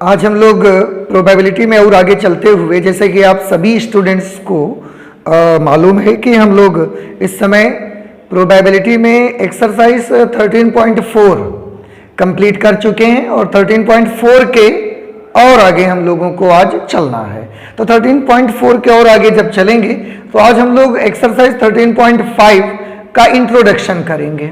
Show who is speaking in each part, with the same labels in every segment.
Speaker 1: आज हम लोग प्रोबेबिलिटी में और आगे चलते हुए, जैसे कि आप सभी स्टूडेंट्स को मालूम है कि हम लोग इस समय प्रोबेबिलिटी में एक्सरसाइज 13.4 कंप्लीट कर चुके हैं और 13.4 के और आगे हम लोगों को आज चलना है। तो 13.4 के और आगे जब चलेंगे तो आज हम लोग एक्सरसाइज 13.5 का इंट्रोडक्शन करेंगे।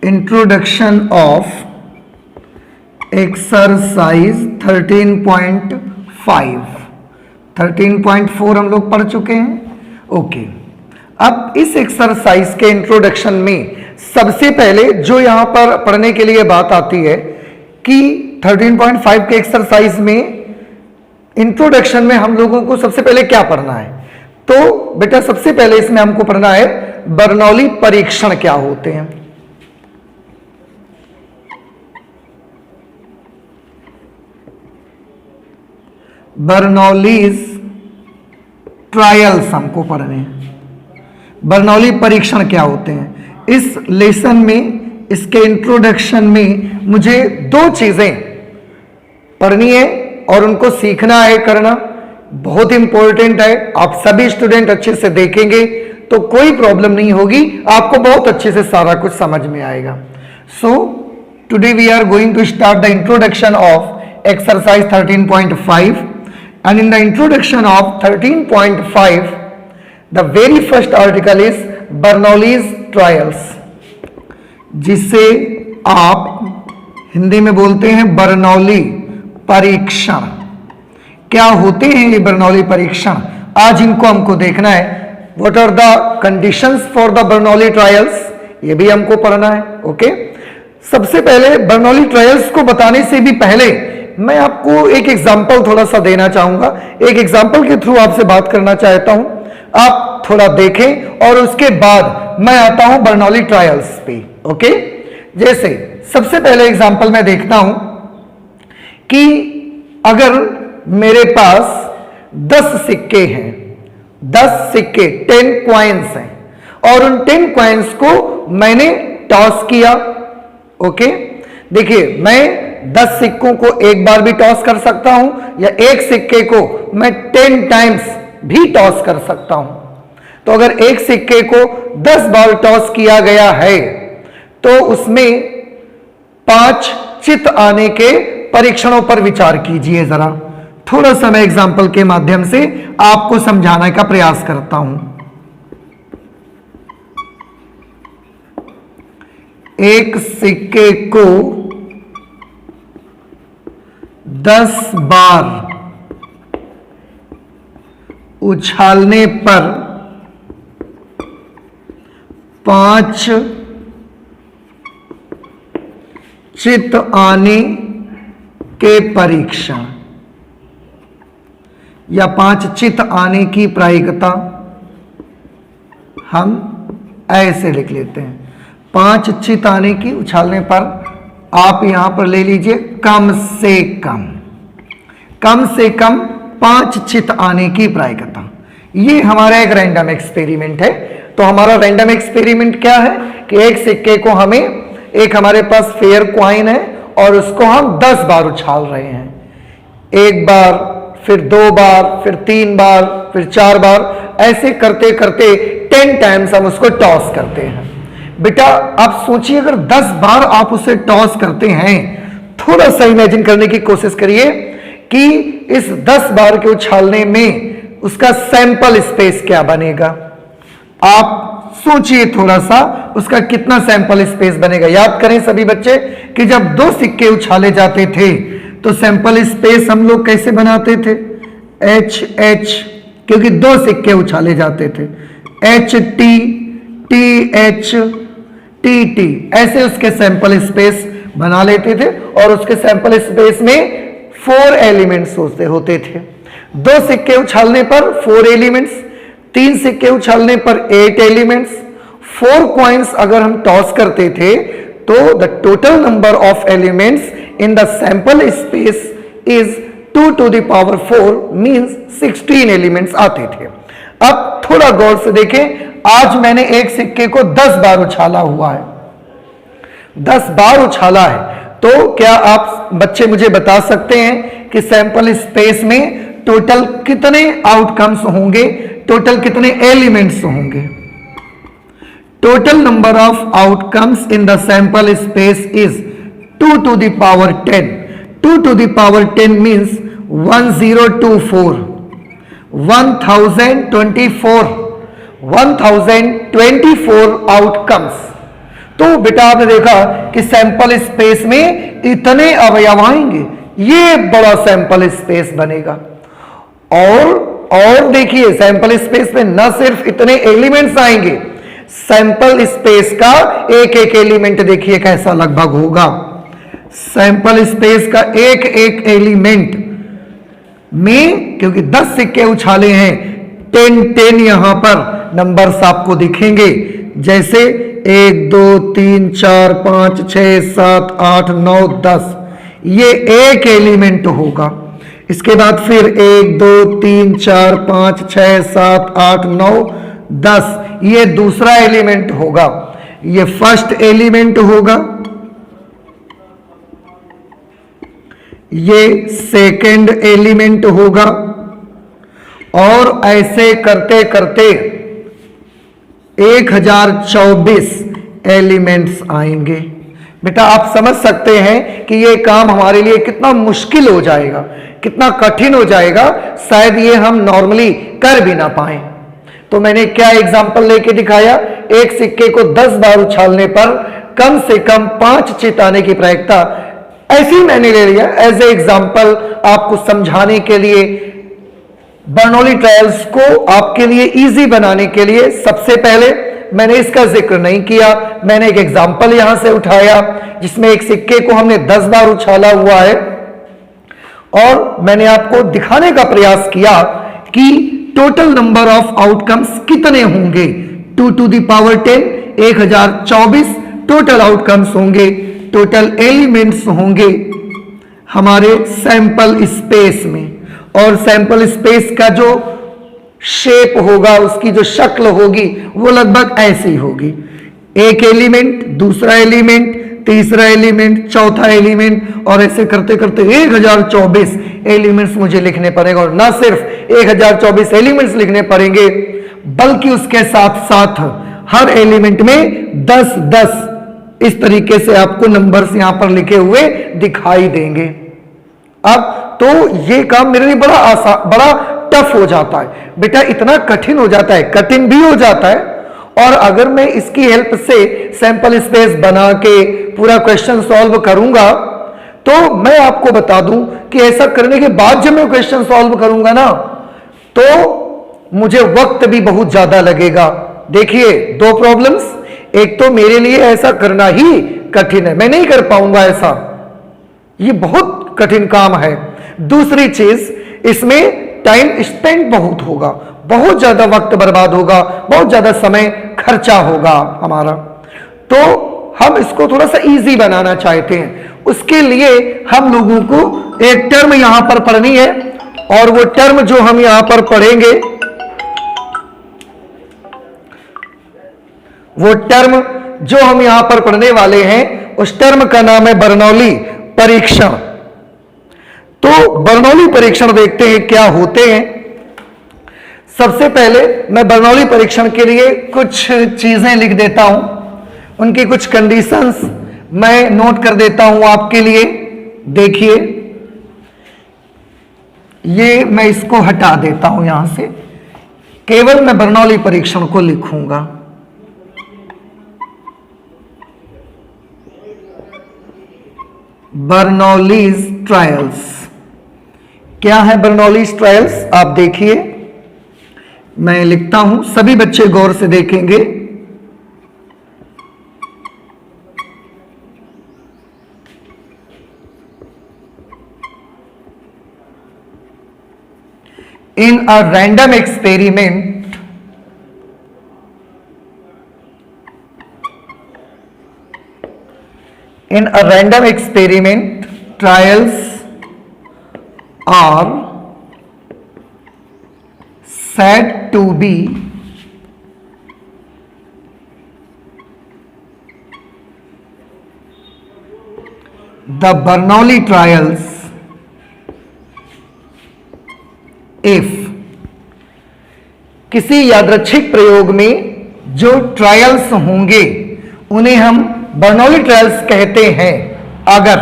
Speaker 1: इंट्रोडक्शन ऑफ एक्सरसाइज 13.4 हम लोग पढ़ चुके हैं। ओके, अब इस एक्सरसाइज के इंट्रोडक्शन में सबसे पहले जो यहां पर पढ़ने के लिए बात आती है कि 13.5 के एक्सरसाइज में इंट्रोडक्शन में हम लोगों को सबसे पहले क्या पढ़ना है। तो बेटा सबसे पहले इसमें हमको पढ़ना है बर्नौली परीक्षण क्या होते हैं। बर्नौलीज ट्रायल्स हमको पढ़ने हैं। बर्नौली परीक्षण क्या होते हैं। इस लेसन में, इसके इंट्रोडक्शन में मुझे दो चीजें पढ़नी है और उनको सीखना है, करना बहुत इंपॉर्टेंट है। आप सभी स्टूडेंट अच्छे से देखेंगे तो कोई प्रॉब्लम नहीं होगी, आपको बहुत अच्छे से सारा कुछ समझ में आएगा। So today we are going to start the introduction of exercise 13.5 and in the introduction of 13.5 the very first article is Bernoulli's trials, जिसे आप हिंदी में बोलते हैं बर्नौली परीक्षण। क्या होते हैं ये बर्नौली परीक्षण, आज इनको हमको देखना है। What are the conditions for the Bernoulli trials, ये भी हमको पढ़ना है। ओके, सबसे पहले बर्नौली ट्रायल्स को बताने से भी पहले मैं आपको एक एग्जाम्पल थोड़ा सा देना चाहूंगा। एक एग्जाम्पल के थ्रू आपसे बात करना चाहता हूं, आप थोड़ा देखें और उसके बाद मैं आता हूं बर्नौली ट्रायल्स पे। ओके, जैसे सबसे पहले एग्जाम्पल मैं देखता हूं कि अगर मेरे पास 10 सिक्के हैं, 10 सिक्के 10 कॉइन्स हैं और उन 10 कॉइन्स को मैंने टॉस किया। ओके, देखिए मैं 10 सिक्कों को एक बार भी टॉस कर सकता हूं या एक सिक्के को मैं 10 टाइम्स भी टॉस कर सकता हूं। तो अगर एक सिक्के को 10 बार टॉस किया गया है तो उसमें 5 चित आने के परीक्षणों पर विचार कीजिए। जरा थोड़ा सा मैं एग्जाम्पल के माध्यम से आपको समझाने का प्रयास करता हूं। एक सिक्के को 10 बार उछालने पर 5 चित आने के परीक्षण या 5 चित आने की प्रायिकता हम ऐसे लिख लेते हैं। 5 चित आने की उछालने पर आप यहां पर ले लीजिए कम से कम 5 चित आने की प्रायिकता। ये हमारा एक रैंडम एक्सपेरिमेंट है। तो हमारा रैंडम एक्सपेरिमेंट क्या है कि एक सिक्के को हमें, एक हमारे पास फेयर कॉइन है और उसको हम 10 बार उछाल रहे हैं। एक बार, फिर 2 बार, फिर 3 बार, फिर 4 बार, ऐसे करते करते 10 टाइम्स हम उसको टॉस करते हैं। बेटा आप सोचिए, अगर 10 बार आप उसे टॉस करते हैं, थोड़ा सा इमेजिन करने की कोशिश करिए कि इस 10 बार के उछालने में उसका सैंपल स्पेस क्या बनेगा। आप सोचिए थोड़ा सा, उसका कितना सैंपल स्पेस बनेगा। याद करें सभी बच्चे कि जब 2 सिक्के उछाले जाते थे तो सैंपल स्पेस हम लोग कैसे बनाते थे, HH, क्योंकि 2 सिक्के उछाले जाते थे, HT, TH, TT, ऐसे उसके सैंपल स्पेस बना लेते थे और उसके सैंपल स्पेस में 4 एलिमेंट्स होते थे। 2 सिक्के उछालने पर 4 एलिमेंट्स, 3 सिक्के उछालने पर 8 एलिमेंट्स, 4 कॉइन्स अगर हम टॉस करते थे तो the total number of elements in the sample space is 2 to the power 4 means 16 elements आते थे। अब थोड़ा गौर से देखें, आज मैंने एक सिक्के को 10 बार उछाला हुआ है, 10 बार उछाला है, तो क्या आप बच्चे मुझे बता सकते हैं कि सैंपल स्पेस में टोटल कितने आउटकम्स होंगे, टोटल कितने एलिमेंट्स होंगे? Total number of outcomes in the sample space is 2 to the power 10. 2 to the power 10 means 1024, 1024, 1024 outcomes. तो बेटा आपने देखा कि सैंपल स्पेस में इतने अवयव आएंगे, ये बड़ा सैंपल स्पेस बनेगा। और देखिए सैंपल स्पेस में न सिर्फ इतने एलिमेंट्स आएंगे, सैंपल स्पेस का एक एक एलिमेंट देखिए कैसा लगभग होगा। सैंपल स्पेस का एक एक एलिमेंट में, क्योंकि 10 सिक्के उछाले हैं, 10 यहां पर नंबर्स आपको दिखेंगे, जैसे 1 2 3 4 5 6 7 8 9 10, ये एक एलिमेंट होगा। इसके बाद फिर 1 2 3 4 5 6 7 8 9 10, ये दूसरा एलिमेंट होगा, ये फर्स्ट एलिमेंट होगा, ये सेकंड एलिमेंट होगा, और ऐसे करते करते 1024 एलिमेंट्स आएंगे। बेटा आप समझ सकते हैं कि ये काम हमारे लिए कितना मुश्किल हो जाएगा, कितना कठिन हो जाएगा, शायद ये हम नॉर्मली कर भी ना पाए। तो मैंने क्या एग्जाम्पल लेके दिखाया, एक सिक्के को 10 बार उछालने पर कम से कम 5 चित आने की प्रायिकता, ऐसे ही मैंने ले लिया एज ए एग्जाम्पल आपको समझाने के लिए। बर्नौली ट्रायल्स को आपके लिए इजी बनाने के लिए सबसे पहले मैंने इसका जिक्र नहीं किया, मैंने एक एग्जाम्पल यहां से उठाया जिसमें एक सिक्के को हमने 10 बार उछाला हुआ है, और मैंने आपको दिखाने का प्रयास किया कि टोटल नंबर ऑफ आउटकम्स कितने होंगे। 2 to the power 10, 1024 total outcomes होंगे, टोटल एलिमेंट्स होंगे हमारे सैंपल स्पेस में। और सैंपल स्पेस का जो शेप होगा, उसकी जो शक्ल होगी, वो लगभग ऐसी होगी, एक एलिमेंट, दूसरा एलिमेंट, तीसरा एलिमेंट, चौथा एलिमेंट, और ऐसे करते करते 1024 एलिमेंट्स मुझे लिखने पड़ेगा। और ना सिर्फ 1024 एलिमेंट्स लिखने पड़ेंगे, बल्कि उसके साथ साथ हर एलिमेंट में 10-10 इस तरीके से आपको नंबर्स यहां पर लिखे हुए दिखाई देंगे। अब तो ये काम मेरे लिए बड़ा आसान, बड़ा टफ हो जाता है बेटा, इतना कठिन हो जाता है, कठिन भी हो जाता है। और अगर मैं इसकी हेल्प से सैंपल स्पेस बना के पूरा क्वेश्चन सॉल्व करूंगा, तो मैं आपको बता दूं कि ऐसा करने के बाद जब मैं क्वेश्चन सॉल्व करूंगा ना, तो मुझे वक्त भी बहुत ज्यादा लगेगा। देखिए 2 प्रॉब्लम्स, एक तो मेरे लिए ऐसा करना ही कठिन है, मैं नहीं कर पाऊंगा ऐसा, ये बहुत कठिन काम है। दूसरी चीज, इसमें टाइम स्पेंड बहुत होगा, बहुत ज्यादा वक्त बर्बाद होगा, बहुत ज्यादा समय खर्चा होगा हमारा। तो हम इसको थोड़ा सा इजी बनाना चाहते हैं, उसके लिए हम लोगों को एक टर्म यहां पर पढ़नी है, और वो टर्म जो हम यहां पर पढ़ेंगे, वो टर्म जो हम यहां पर पढ़ने वाले हैं, उस टर्म का नाम है बर्नौली परीक्षण। तो बर्नौली परीक्षण देखते हैं क्या होते हैं। सबसे पहले मैं बर्नौली परीक्षण के लिए कुछ चीजें लिख देता हूं, उनकी कुछ कंडीशंस मैं नोट कर देता हूं आपके लिए। देखिए ये मैं इसको हटा देता हूं यहां से, केवल मैं बर्नौली परीक्षण को लिखूंगा। बर्नौलीज ट्रायल्स, क्या है बर्नौलीज ट्रायल्स, आप देखिए मैं लिखता हूं, सभी बच्चे गौर से देखेंगे। In a random experiment, trials are said to be the Bernoulli trials if किसी यादृच्छिक प्रयोग में जो ट्रायल्स होंगे उन्हें हम बर्नौली ट्रायल्स कहते हैं अगर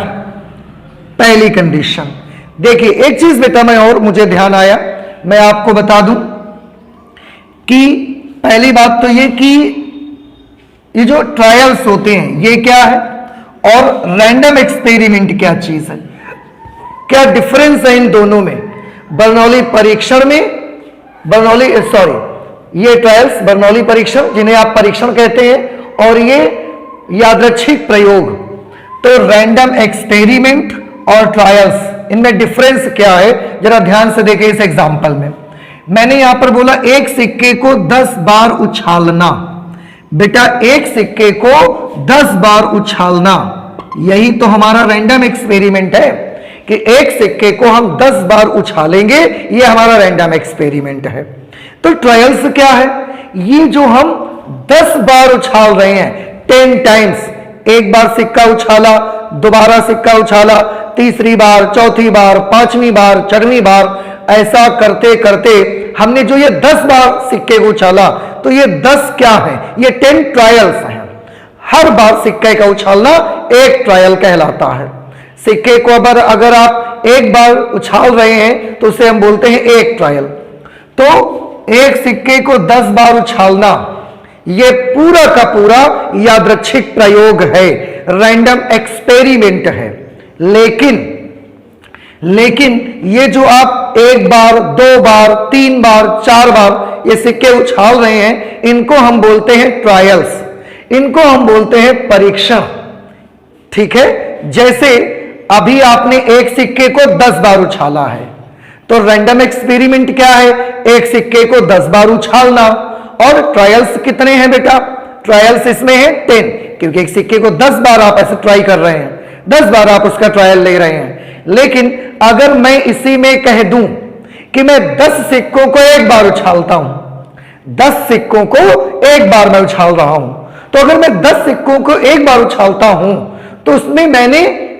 Speaker 1: पहली कंडीशन। देखिए एक चीज बेटा मैं और मुझे ध्यान आया, मैं आपको बता दूं कि पहली बात तो ये कि ये जो ट्रायल्स होते हैं ये क्या है और रैंडम एक्सपेरिमेंट क्या चीज है, क्या डिफरेंस है इन दोनों में। बर्नौली परीक्षण में ये ट्रायल्स बर्नौली परीक्षण जिन्हें आप परीक्षण कहते हैं और ये यादृच्छिक प्रयोग, तो रैंडम एक्सपेरिमेंट और ट्रायल्स इनमें डिफरेंस क्या है जरा ध्यान से देखिए। इस एग्जांपल में मैंने यहां पर बोला एक सिक्के को 10 बार उछालना। बेटा एक सिक्के को 10 बार उछालना, यही तो हमारा रैंडम एक्सपेरिमेंट है कि एक सिक्के को हम 10 बार उछालेंगे, ये हमारा रैंडम एक्सपेरिमेंट है। तो ट्रायल्स क्या है, ये जो हम 10 बार उछाल रहे हैं 10 टाइम्स, एक बार सिक्का उछाला, दोबारा सिक्का उछाला, तीसरी बार, चौथी बार, पांचवी बार, छठवीं बार, ऐसा करते करते हमने जो ये 10 बार सिक्के को उछाला, तो ये 10 क्या है, ये 10 ट्रायल्स हैं। हर बार सिक्के का उछालना एक ट्रायल कहलाता है। सिक्के को अगर आप एक बार उछाल रहे हैं तो उसे हम बोलते हैं एक ट्रायल। तो एक सिक्के को 10 बार उछालना ये पूरा का पूरा यादृच्छिक प्रयोग है, रैंडम एक्सपेरिमेंट है। लेकिन ये जो आप एक बार, 2 बार, 3 बार, 4 बार ये सिक्के उछाल रहे हैं, इनको हम बोलते हैं ट्रायल्स, इनको हम बोलते हैं परीक्षण। ठीक है, जैसे अभी आपने एक सिक्के को 10 बार उछाला है, तो रैंडम एक्सपेरिमेंट क्या है, एक सिक्के को 10 बार उछालना। और ट्रायल्स कितने हैं बेटा, ट्रायल्स इसमें है 10, क्योंकि एक सिक्के को 10 बार आप ऐसे ट्राई कर रहे हैं, 10 बार आप उसका ट्रायल ले रहे हैं। लेकिन अगर मैं इसी में कह दूं कि मैं 10 सिक्कों को एक बार उछालता हूं, 10 सिक्कों को एक बार मैं उछाल रहा हूं, तो अगर मैं 10 सिक्कों को एक बार उछालता हूं तो उसमें मैंने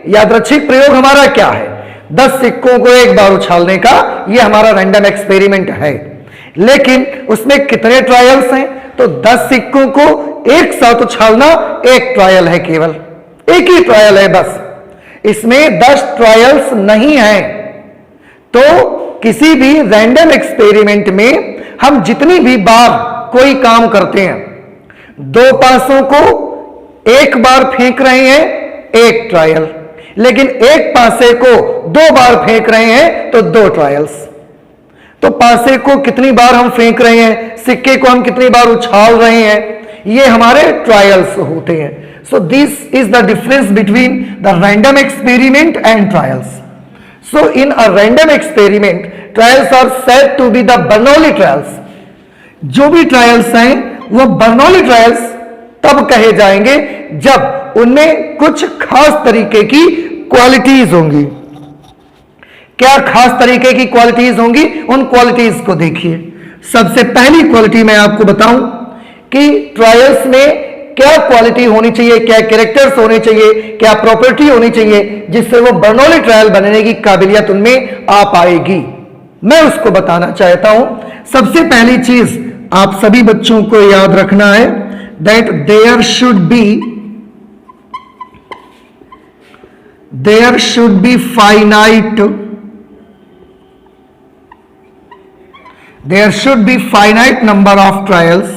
Speaker 1: यादृच्छिक प्रयोग हमारा क्या है, 10 सिक्कों को एक बार उछालने का, ये हमारा रैंडम एक्सपेरिमेंट है। लेकिन उसमें कितने ट्रायल्स हैं, तो 10 सिक्कों को एक साथ उछालना एक ट्रायल है, केवल एक ही ट्रायल है बस, इसमें 10 ट्रायल्स नहीं है। तो किसी भी रैंडम एक्सपेरिमेंट में हम जितनी भी बार कोई काम करते हैं, 2 पासों को एक बार फेंक रहे हैं एक ट्रायल, लेकिन एक पासे को 2 बार फेंक रहे हैं तो 2 ट्रायल्स। तो पासे को कितनी बार हम फेंक रहे हैं, सिक्के को हम कितनी बार उछाल रहे हैं, ये हमारे ट्रायल्स होते हैं। So this is the difference between the random experiment and trials. So in a random experiment trials are said to be the Bernoulli trials. जो भी ट्रायल्स हैं वो बर्नौली ट्रायल्स तब कहे जाएंगे जब उनमें कुछ खास तरीके की क्वालिटीज होंगी। क्या खास तरीके की क्वालिटीज होंगी, उन क्वालिटीज को देखिए। सबसे पहली क्वालिटी मैं आपको बताऊं कि ट्रायल्स में क्या क्वालिटी होनी चाहिए, क्या कैरेक्टर्स होने चाहिए, क्या प्रॉपर्टी होनी चाहिए जिससे वो बर्नौली ट्रायल बनने की काबिलियत उनमें आ पाएगी, मैं उसको बताना चाहता हूं। सबसे पहली चीज आप सभी बच्चों को याद रखना है that there should be finite number of trials.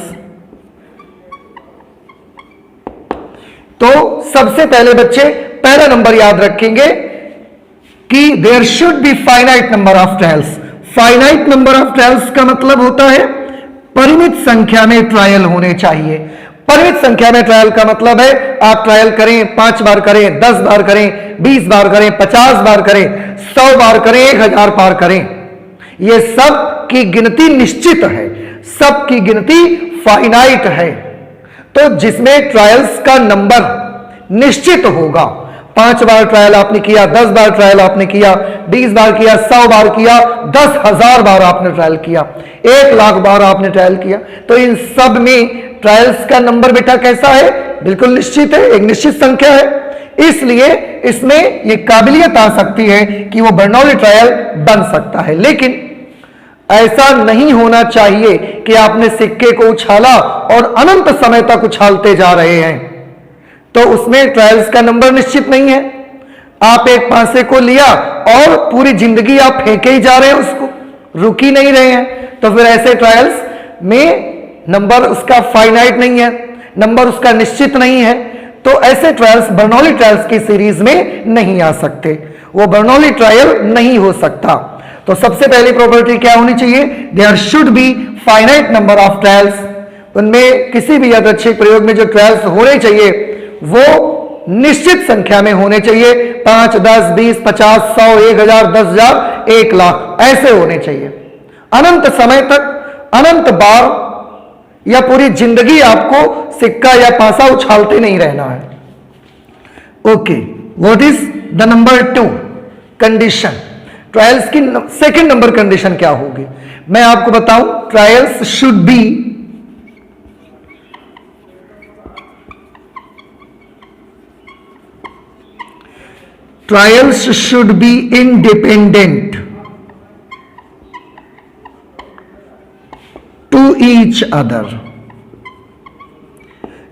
Speaker 1: तो सबसे पहले बच्चे पहला नंबर याद रखेंगे कि there should be finite number of trials. Finite number of trials का मतलब होता है परिमित संख्या में ट्रायल होने चाहिए। परिमित संख्या में ट्रायल का मतलब है आप ट्रायल करें, 5 बार करें, 10 बार करें, 20 बार करें, 50 बार करें, 100 बार करें, 1000 बार करें, ये सब की गिनती निश्चित है, सब की गिनती फाइनाइट है। तो जिसमें ट्रायल्स का नंबर निश्चित होगा, 5 बार ट्रायल आपने किया, 10 बार ट्रायल आपने किया, 20 बार किया, 100 बार किया, 10,000 बार आपने ट्रायल किया, 1,00,000 बार आपने ट्रायल किया, तो इन सब में ट्रायल्स का नंबर बेटा कैसा है? बिल्कुल निश्चित है, एक निश्चित संख्या है। इसलिए इसमें ये काबिलियत आ सकती है कि वो बर्नौली ट्रायल बन सकता है। लेकिन ऐसा नहीं होना चाहिए कि आपने सिक्के को उछाला और अनंत समय तक उछालते जा रहे हैं, तो उसमें ट्रायल्स का नंबर निश्चित नहीं है। आप एक पासे को लिया और पूरी जिंदगी आप फेंके ही जा रहे हैं, उसको रुक ही नहीं रहे हैं, तो फिर ऐसे ट्रायल्स में नंबर उसका फाइनाइट नहीं है, नंबर उसका निश्चित नहीं है, तो ऐसे ट्रायल्स बर्नौली ट्रायल्स की सीरीज में नहीं आ सकते, वो बर्नौली ट्रायल नहीं हो सकता। तो सबसे पहली प्रॉपर्टी क्या होनी चाहिए? There should be finite number of trials. उनमें किसी भी यादृच्छिक प्रयोग में जो ट्रायल्स होने चाहिए वो निश्चित संख्या में होने चाहिए, 5, 10, 20, 50, 100, 1000, 10,000, 1,00,000 ऐसे होने चाहिए। अनंत समय तक, अनंत बार या पूरी जिंदगी आपको सिक्का या पासा उछालते नहीं रहना है। Okay, what is the number 2 condition? Trials की सेकंड नंबर कंडीशन क्या होगी? मैं आपको बताऊं, trials should be independent to each other.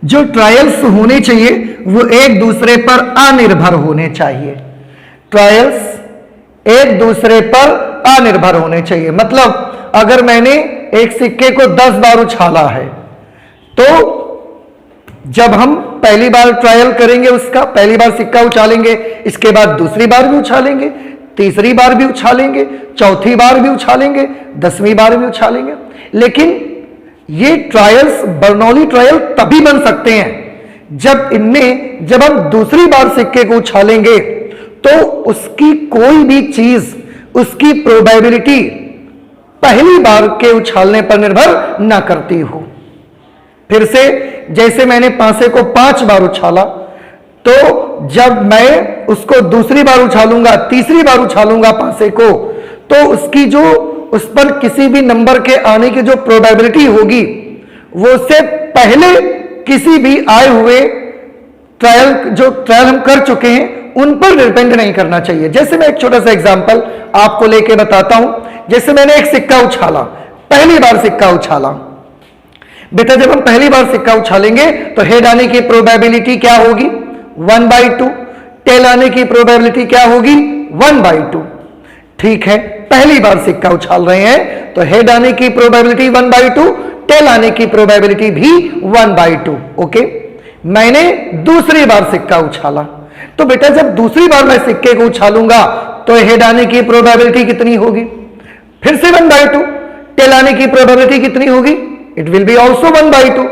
Speaker 1: जो ट्रायल्स होने चाहिए वो एक दूसरे पर अनिर्भर होने चाहिए। ट्रायल्स एक दूसरे पर अनिर्भर होने चाहिए। मतलब अगर मैंने एक सिक्के को 10 बार उछाला है, तो जब हम पहली बार ट्रायल करेंगे, उसका पहली बार सिक्का उछालेंगे, इसके बाद दूसरी बार भी उछालेंगे, तीसरी बार भी उछालेंगे, चौथी बार भी उछालेंगे, 10वीं बार भी उछालेंगे। लेकिन ये ट्रायल्स बर्नौली ट्रायल तभी बन सकते हैं जब हम दूसरी बार सिक्के को उछालेंगे तो उसकी कोई भी चीज, उसकी प्रोबेबिलिटी पहली बार के उछालने पर निर्भर ना करती हो। फिर से, जैसे मैंने पासे को 5 बार उछाला, तो जब मैं उसको दूसरी बार उछालूंगा, तीसरी बार उछालूंगा पासे को, तो उसकी जो उस पर किसी भी नंबर के आने की जो प्रोबेबिलिटी होगी वो उससे पहले किसी भी आए हुए जो ट्रायल हम कर चुके हैं उन पर डिपेंड नहीं करना चाहिए। जैसे मैं एक छोटा सा एग्जांपल आपको लेके बताता हूं। जैसे मैंने एक सिक्का उछाला, पहली बार सिक्का उछाला बेटा, जब हम पहली बार सिक्का उछालेंगे तो हेड आने की प्रोबेबिलिटी क्या होगी? 1/2। टेल आने की प्रोबेबिलिटी क्या होगी? 1/2। ठीक है, पहली बार सिक्का उछाल रहे हैं तो हेड आने की प्रोबेबिलिटी 1/2, टेल आने की प्रोबेबिलिटी भी 1/2। ओके, मैंने दूसरी बार सिक्का उछाला, तो बेटा जब दूसरी बार मैं सिक्के को उछालूंगा तो हेड आने की प्रोबेबिलिटी कितनी होगी? फिर से 1/2। टेल आने की प्रोबेबिलिटी कितनी होगी? It will be also 1/2।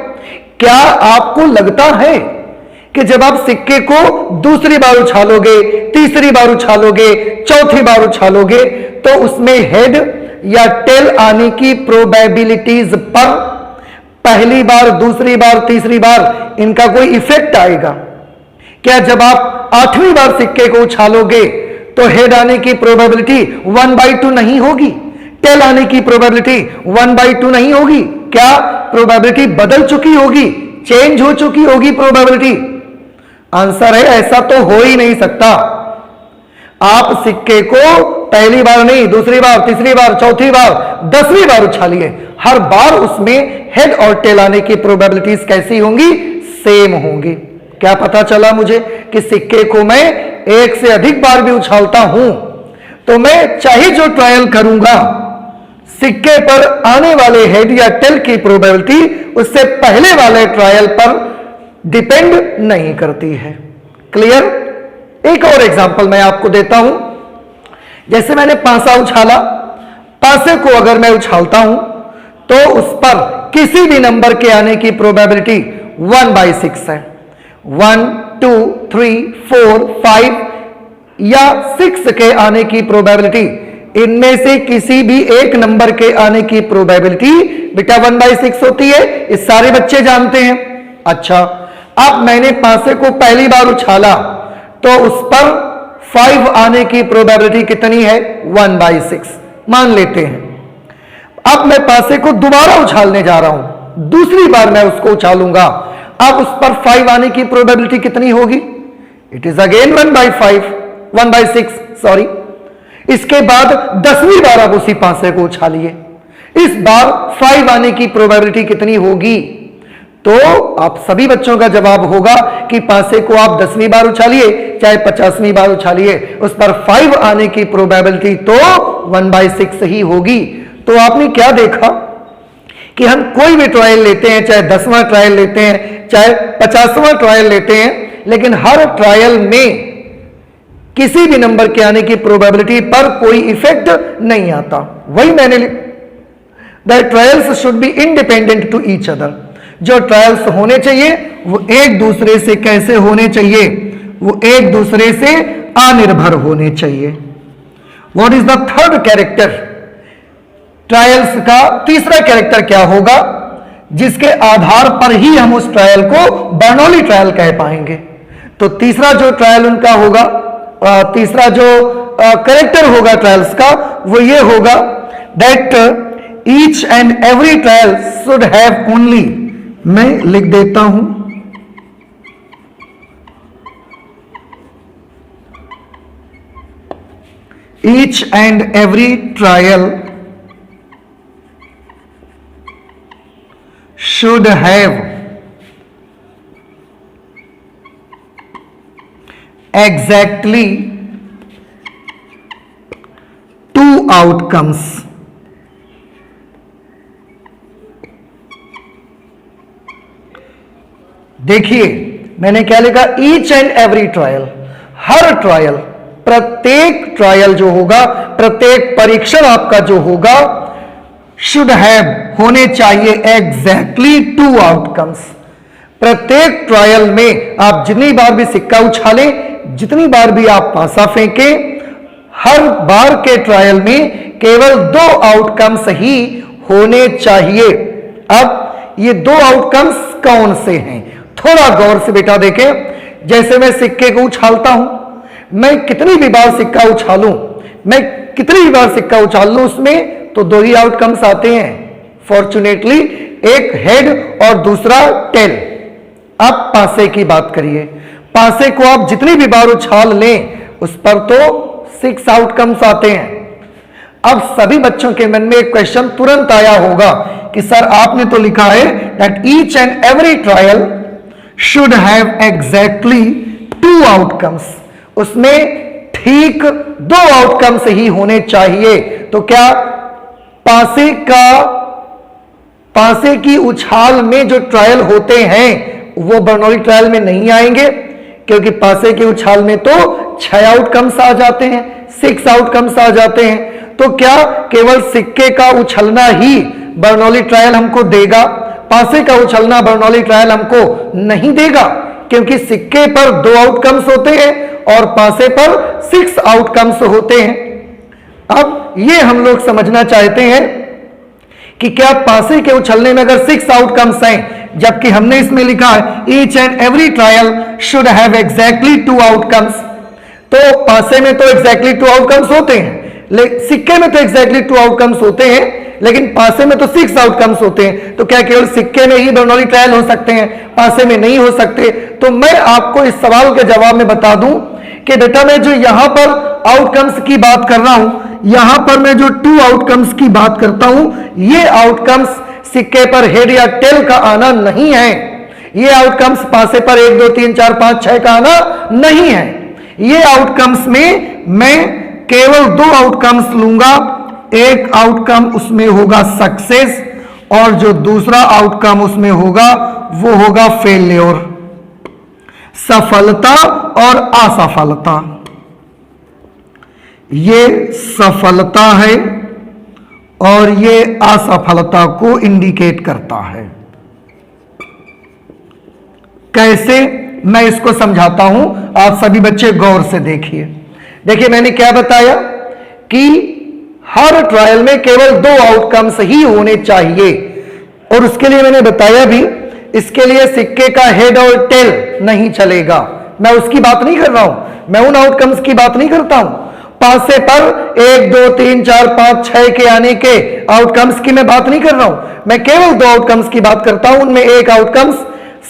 Speaker 1: क्या आपको लगता है कि जब आप सिक्के को दूसरी बार उछालोगे, तीसरी बार उछालोगे, चौथी बार उछालोगे, तो उसमें हेड या टेल आने की प्रोबेबिलिटीज पर पहली बार, दूसरी बार, तीसरी बार इनका कोई इफेक्ट आएगा? क्या जब आप 8वीं बार सिक्के को उछालोगे तो हेड आने की प्रोबेबिलिटी 1/2 नहीं होगी? टेल आने की प्रोबेबिलिटी 1/2 नहीं होगी? क्या प्रोबेबिलिटी बदल चुकी होगी? चेंज हो चुकी होगी प्रोबेबिलिटी? आंसर है ऐसा तो हो ही नहीं सकता। आप सिक्के को पहली बार नहीं, दूसरी बार, तीसरी बार, चौथी बार, 10वीं बार उछालिए, हर बार उसमें हेड और टेल आने की प्रोबेबिलिटीज कैसी होंगी? सेम होंगी। क्या पता चला मुझे कि सिक्के को मैं एक से अधिक बार भी उछालता हूं तो मैं चाहे जो ट्रायल करूंगा, सिक्के पर आने वाले हेड या टेल की प्रोबेबिलिटी उससे पहले वाले ट्रायल पर डिपेंड नहीं करती है। क्लियर? एक और एग्जांपल मैं आपको देता हूं। जैसे मैंने पासा उछाला, पासे को अगर मैं उछालता हूं तो उस पर किसी भी नंबर के आने की प्रोबेबिलिटी 1/6 है। 1, 2, 3, 4, 5 या 6 के आने की प्रोबेबिलिटी, इनमें से किसी भी एक नंबर के आने की प्रोबेबिलिटी बेटा 1/6 होती है। ये सारे बच्चे जानते हैं। अच्छा, अब मैंने पासे को पहली बार उछाला तो उस पर 5 आने की प्रोबेबिलिटी कितनी है? 1/6 मान लेते हैं। अब मैं पासे को दोबारा उछालने जा रहा हूं, दूसरी बार मैं उसको उछालूंगा। अब उस पर 5 आने की प्रोबेबिलिटी कितनी होगी? It is again 1/6 sorry. इसके बाद 10वीं बार आप उसी पासे को उछालिए, इस बार 5 आने की प्रोबेबिलिटी कितनी होगी? तो आप सभी बच्चों का जवाब होगा कि पासे को आप 10वीं बार उछालिए चाहे 50वीं बार उछालिए, उस पर 5 आने की प्रोबेबिलिटी तो 1/6 ही होगी। तो आपने क्या देखा कि हम कोई भी ट्रायल लेते हैं, चाहे 10वां ट्रायल लेते हैं चाहे 50वां ट्रायल लेते हैं, लेकिन हर ट्रायल में किसी भी नंबर के आने की प्रोबेबिलिटी पर कोई इफेक्ट नहीं आता। वही मैंने that trials should be independent to each other. जो ट्रायल्स होने चाहिए वो एक दूसरे से कैसे होने चाहिए? वो एक दूसरे से अनिर्भर होने चाहिए। What is the third character? Trials का तीसरा कैरेक्टर क्या होगा जिसके आधार पर ही हम उस ट्रायल को बर्नौली ट्रायल कह पाएंगे? तो तीसरा जो ट्रायल उनका होगा, तीसरा जो कैरेक्टर होगा ट्रायल्स का, वो ये होगा that each and every trial should have only, मैं लिख देता हूं, each and every trial should have exactly 2 outcomes. देखिए मैंने क्या लिखा? Each and every trial, her trial, प्रत्येक ट्रायल जो होगा, प्रत्येक परीक्षण आपका जो होगा, शुड हैव होने चाहिए एग्जैक्टली 2 आउटकम्स। प्रत्येक ट्रायल में आप जितनी बार भी सिक्का उछालें, जितनी बार भी आप पासा फेंकें, हर बार के ट्रायल में केवल 2 आउटकम्स ही होने चाहिए। अब ये 2 आउटकम्स कौन से हैं? थोड़ा गौर से बेटा देखें। जैसे मैं सिक्के को उछालता हूं, मैं कितनी भी बार सिक्का उछालूं, मैं कितनी भी बार सिक्का उछाल लूं, उसमें तो 2 ही आउटकम्स आते हैं फॉर्चुनेटली, एक हेड और दूसरा टेल। अब पासे की बात करिए, पासे को आप जितनी भी बार उछाल लें उस पर तो 6 आउटकम्स आते हैं। अब सभी बच्चों के मन में एक क्वेश्चन तुरंत आया होगा कि सर आपने तो लिखा है that each and every trial should have exactly 2 outcomes, उसमें ठीक 2 आउटकम्स ही होने चाहिए। तो क्या पासे की उछाल में जो ट्रायल होते हैं वो बर्नौली ट्रायल में नहीं आएंगे? क्योंकि पासे की उछाल में तो 6 आउटकम्स आ जाते हैं, 6 आउटकम्स आ जाते हैं। तो क्या केवल सिक्के का उछलना ही बर्नौली ट्रायल हमको देगा? पासे का उछलना बर्नौली ट्रायल हमको नहीं देगा, क्योंकि सिक्के पर 2 आउटकम्स होते हैं और पासे पर 6 आउटकम्स होते हैं। अब ये हम लोग समझना चाहते हैं कि क्या पासे के उछलने में अगर 6 आउटकम्स हैं, जबकि हमने इसमें लिखा है each and every trial should have exactly 2 outcomes, तो पासे में तो एग्जैक्टली 2 आउटकम्स होते हैं, सिक्के में तो एग्जैक्टली 2 आउटकम्स होते हैं, लेकिन पासे में तो 6 आउटकम्स होते हैं। तो क्या केवल सिक्के में ही बर्नौली ट्रायल हो सकते हैं, पासे में नहीं हो सकते? तो मैं आपको इस सवाल के जवाब में बता दूं कि बेटा मैं जो यहां पर आउटकम्स की बात कर रहा हूं, यहां पर मैं जो 2 आउटकम्स की बात करता हूं, ये आउटकम्स सिक्के पर हेड या टेल का आना नहीं है। ये आउटकम्स पासे पर 1 2 3 4 5 6 का आना नहीं है। ये आउटकम्स में मैं केवल 2 आउटकम्स लूंगा। एक आउटकम उसमें होगा सक्सेस और जो दूसरा आउटकम उसमें होगा वो होगा फेल्योर, सफलता और असफलता। ये सफलता है और ये असफलता को इंडिकेट करता है। कैसे, मैं इसको समझाता हूं, आप सभी बच्चे गौर से देखिए। देखिए मैंने क्या बताया कि हर ट्रायल में केवल 2 आउटकम्स ही होने चाहिए, और उसके लिए मैंने बताया भी इसके लिए सिक्के का हेड और टेल नहीं चलेगा, मैं उसकी बात नहीं कर रहा हूं, मैं उन आउटकम्स की बात नहीं करता हूं। पासे पर 1 2 3 4 5 6 के आने के आउटकम्स की मैं बात नहीं कर रहा हूं, मैं केवल 2 आउटकम्स की बात करता हूं। उनमें एक आउटकम्स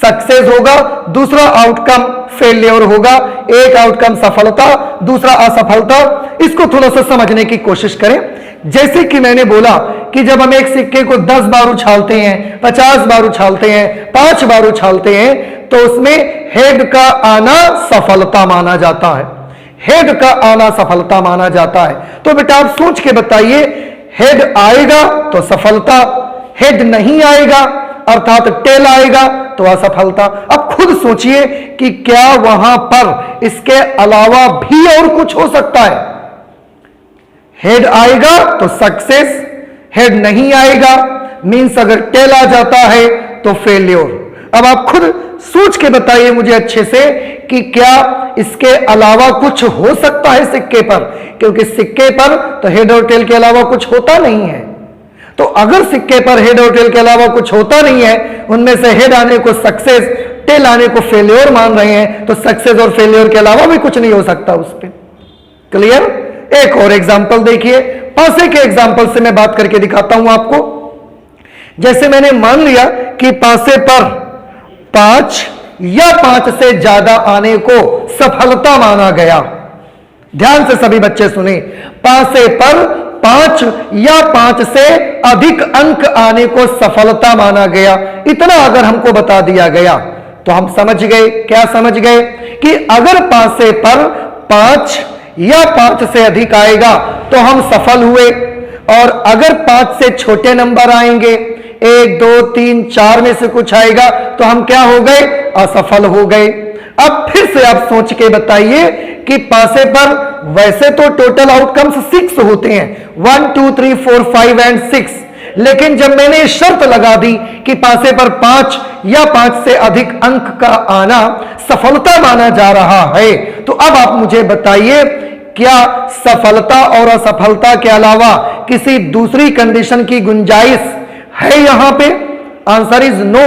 Speaker 1: सक्सेस होगा, दूसरा आउटकम फेलियर होगा। एक आउटकम सफलता, दूसरा असफलता। इसको थोड़ा सा समझने की कोशिश करें। जैसे कि मैंने बोला कि जब हम एक सिक्के को 10 बार उछालते हैं, 50 बार उछालते हैं, 5 बार उछालते हैं, तो उसमें हेड का आना सफलता माना जाता है। हेड का आना सफलता माना जाता है। तो बेटा आप सोच के बताइए, हेड आएगा तो सफलता, हेड नहीं आएगा अर्थात टेल आएगा तो असफलता। अब खुद सोचिए कि क्या वहां पर इसके अलावा भी और कुछ हो सकता है। हेड आएगा तो सक्सेस, हेड नहीं आएगा मींस अगर टेल आ जाता है तो फेल्योर। अब आप खुद सोच के बताइए मुझे अच्छे से कि क्या इसके अलावा कुछ हो सकता है सिक्के पर, क्योंकि सिक्के पर तो हेड और टेल के अलावा कुछ होता नहीं है। तो अगर सिक्के पर हेड और टेल के अलावा कुछ होता नहीं है, उनमें से हेड आने को सक्सेस, टेल आने को फेल्योर मान रहे हैं, तो सक्सेस और फेल्योर के अलावा भी कुछ नहीं हो सकता उस पर। क्लियर? एक और एग्जांपल देखिए, पासे के एग्जांपल से मैं बात करके दिखाता हूं आपको। जैसे मैंने मान लिया कि पासे पर 5 या 5 से ज्यादा आने को सफलता माना गया। ध्यान से सभी बच्चे सुने, पासे पर 5 या 5 से अधिक अंक आने को सफलता माना गया। इतना अगर हमको बता दिया गया तो हम समझ गए। क्या समझ गए? कि अगर पासे पर 5 या 5 से अधिक आएगा तो हम सफल हुए, और अगर 5 से छोटे नंबर आएंगे, 1 2 3 4 में से कुछ आएगा, तो हम क्या हो गए? असफल हो गए। अब फिर से आप सोच के बताइए कि पासे पर वैसे तो टोटल आउटकम्स 6 होते हैं, 1 2 3 4 5 एंड 6, लेकिन जब मैंने शर्त लगा दी कि पासे पर 5 या 5 से अधिक अंक का आना सफलता माना जा रहा है, तो अब आप मुझे बताइए क्या सफलता और असफलता के अलावा किसी दूसरी कंडीशन की गुंजाइश है यहां पे? आंसर इज नो,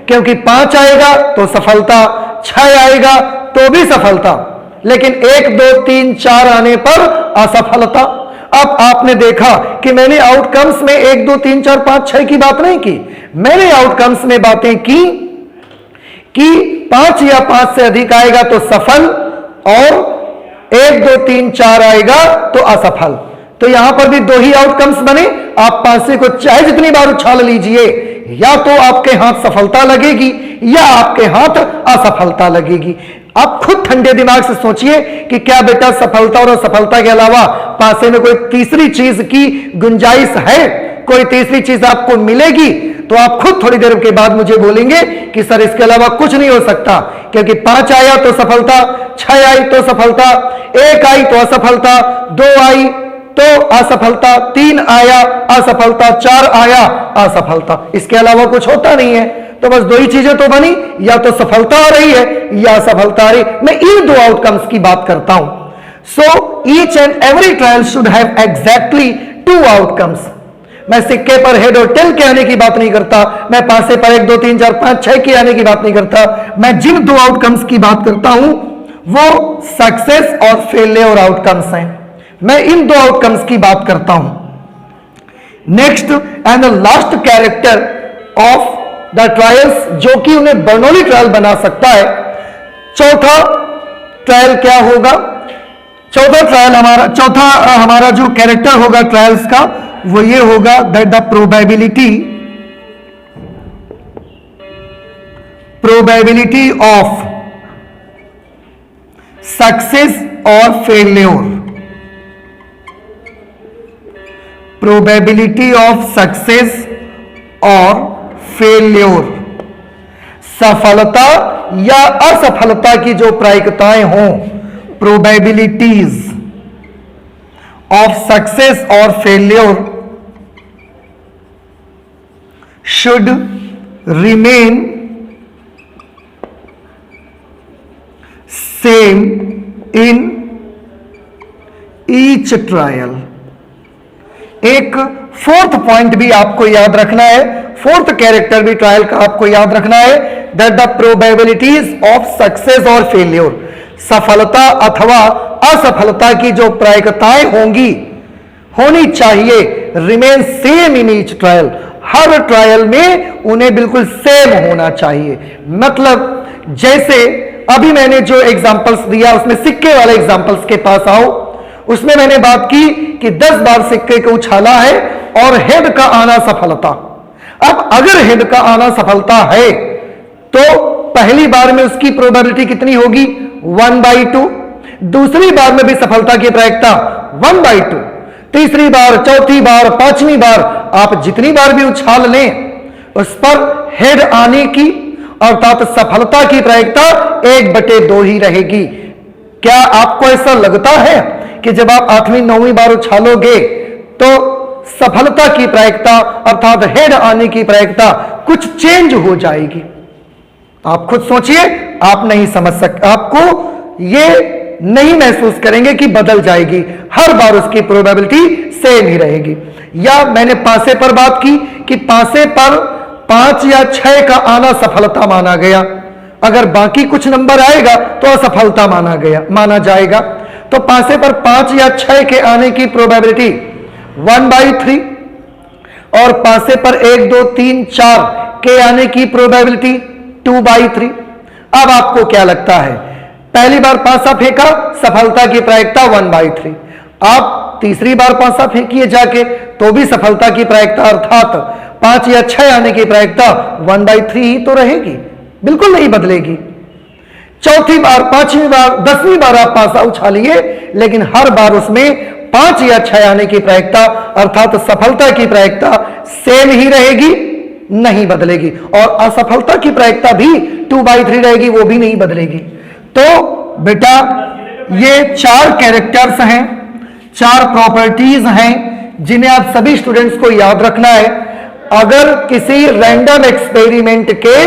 Speaker 1: क्योंकि 5 आएगा तो सफलता, 6 आएगा तो भी सफलता, लेकिन 1 2 3 4 आने पर असफलता। अब आपने देखा कि मैंने आउटकम्स में 1 2 3 4 5 6 की बात नहीं की, मैंने आउटकम्स में बातें की कि 5 या 5 से अधिक आएगा तो सफल, और 1 2 3 4 आएगा तो असफल। तो यहां पर भी 2 ही आउटकम्स बने। आप पासे को चाहे जितनी बार उछाल लीजिए, या तो आपके हाथ सफलता लगेगी या आपके हाथ असफलता लगेगी। आप खुद ठंडे दिमाग से सोचिए कि क्या बेटा सफलता और असफलता के अलावा पासे में कोई तीसरी चीज की गुंजाइश है? कोई तीसरी चीज आपको मिलेगी? तो आप खुद थोड़ी देर के बाद मुझे बोलेंगे कि सर इसके अलावा कुछ नहीं हो सकता, क्योंकि 5 आया तो सफलता, 6 आई तो सफलता, 1 आई तो असफलता, 2 आई तो असफलता, 3 आया असफलता, 4 आया असफलता। इसके अलावा कुछ होता नहीं है। तो बस 2 ही चीजें तो बनी, या तो सफलता आ रही है या असफलता आ रही। मैं इन 2 आउटकम्स की बात करता हूं। So each and every trial should have exactly 2 outcomes. मैं सिक्के पर हेड और टेल के आने की बात नहीं करता, मैं पासे पर 1 2 3 4 5 6 के आने की बात नहीं करता। मैं जिन 2 आउटकम्स की बात करता हूं वो सक्सेस और फेलियर आउटकम्स हैं। मैं इन 2 आउटकम्स की बात करता हूं। Next and the last character of the trials जो कि उन्हें बर्नौली ट्रायल बना सकता है। चौथा ट्रायल क्या होगा? चौथा हमारा जो कैरेक्टर होगा ट्रायल्स का वो ये होगा that the probability of success और फेल्योर, प्रोबेबिलिटी ऑफ सक्सेस और फेल्योर, सफलता या असफलता की जो प्रायिकताएं हों, प्रोबेबिलिटीज ऑफ सक्सेस और failure should remain same in each trial। एक 4th पॉइंट भी आपको याद रखना है, 4th कैरेक्टर भी ट्रायल का आपको याद रखना है, that the probabilities of success और फेल्योर, सफलता अथवा असफलता की जो प्रायिकताएं होनी चाहिए remain same in each trial, her trial में उन्हें बिल्कुल सेम होना चाहिए। मतलब जैसे अभी मैंने जो एग्जांपल्स दिया उसमें सिक्के वाले एग्जांपल्स के पास आओ, उसमें मैंने बात की कि 10 बार सिक्के को उछाला है और हेड का आना सफलता। अब अगर हेड का आना सफलता है तो पहली बार में उसकी प्रोबेबिलिटी कितनी होगी 1/2, दूसरी बार में भी सफलता की प्रायिकता 1/2, तीसरी बार, चौथी बार, पांचवी बार, आप जितनी बार भी उछाल लें उस पर हेड आने की अर्थात सफलता की प्रायिकता 1/2 ही रहेगी। क्या आपको ऐसा लगता है कि जब आप 8वीं 9वीं बार उछालोगे तो सफलता की प्रायिकता अर्थात हेड आने की प्रायिकता कुछ चेंज हो जाएगी? आप खुद सोचिए, आप नहीं समझ सकते, आपको ये नहीं महसूस करेंगे कि बदल जाएगी, हर बार उसकी प्रोबेबिलिटी सेम ही रहेगी। या मैंने पासे पर बात की कि पासे पर 5 या 6 का आना सफलता माना गया, अगर बाकी कुछ नंबर आएगा तो असफलता माना जाएगा। तो पासे पर 5 या 6 के आने की प्रोबेबिलिटी 1/3 और पासे पर 1 2 3 4 के आने की प्रोबेबिलिटी 2/3। अब आपको क्या लगता है, पहली बार पासा फेंका, सफलता की प्रायिकता 1/3, आप तीसरी बार पासा फेंकिए जाके तो भी सफलता की प्रायिकता अर्थात 5 या 6 आने की प्रायिकता 1/3 ही तो रहेगी, बिल्कुल नहीं बदलेगी। चौथी बार, पांचवी बार, 10वीं बार आप पासा उछालिए, लेकिन हर बार उसमें 5 या 6 आने की प्रायिकता अर्थात सफलता की प्रायिकता सेम ही रहेगी, नहीं बदलेगी, और असफलता की प्रायिकता भी 2/3 रहेगी, वो भी नहीं बदलेगी। तो बेटा ये 4 कैरेक्टर्स हैं, 4 प्रॉपर्टीज हैं जिन्हें आप सभी स्टूडेंट्स को याद रखना है। अगर किसी रैंडम एक्सपेरिमेंट के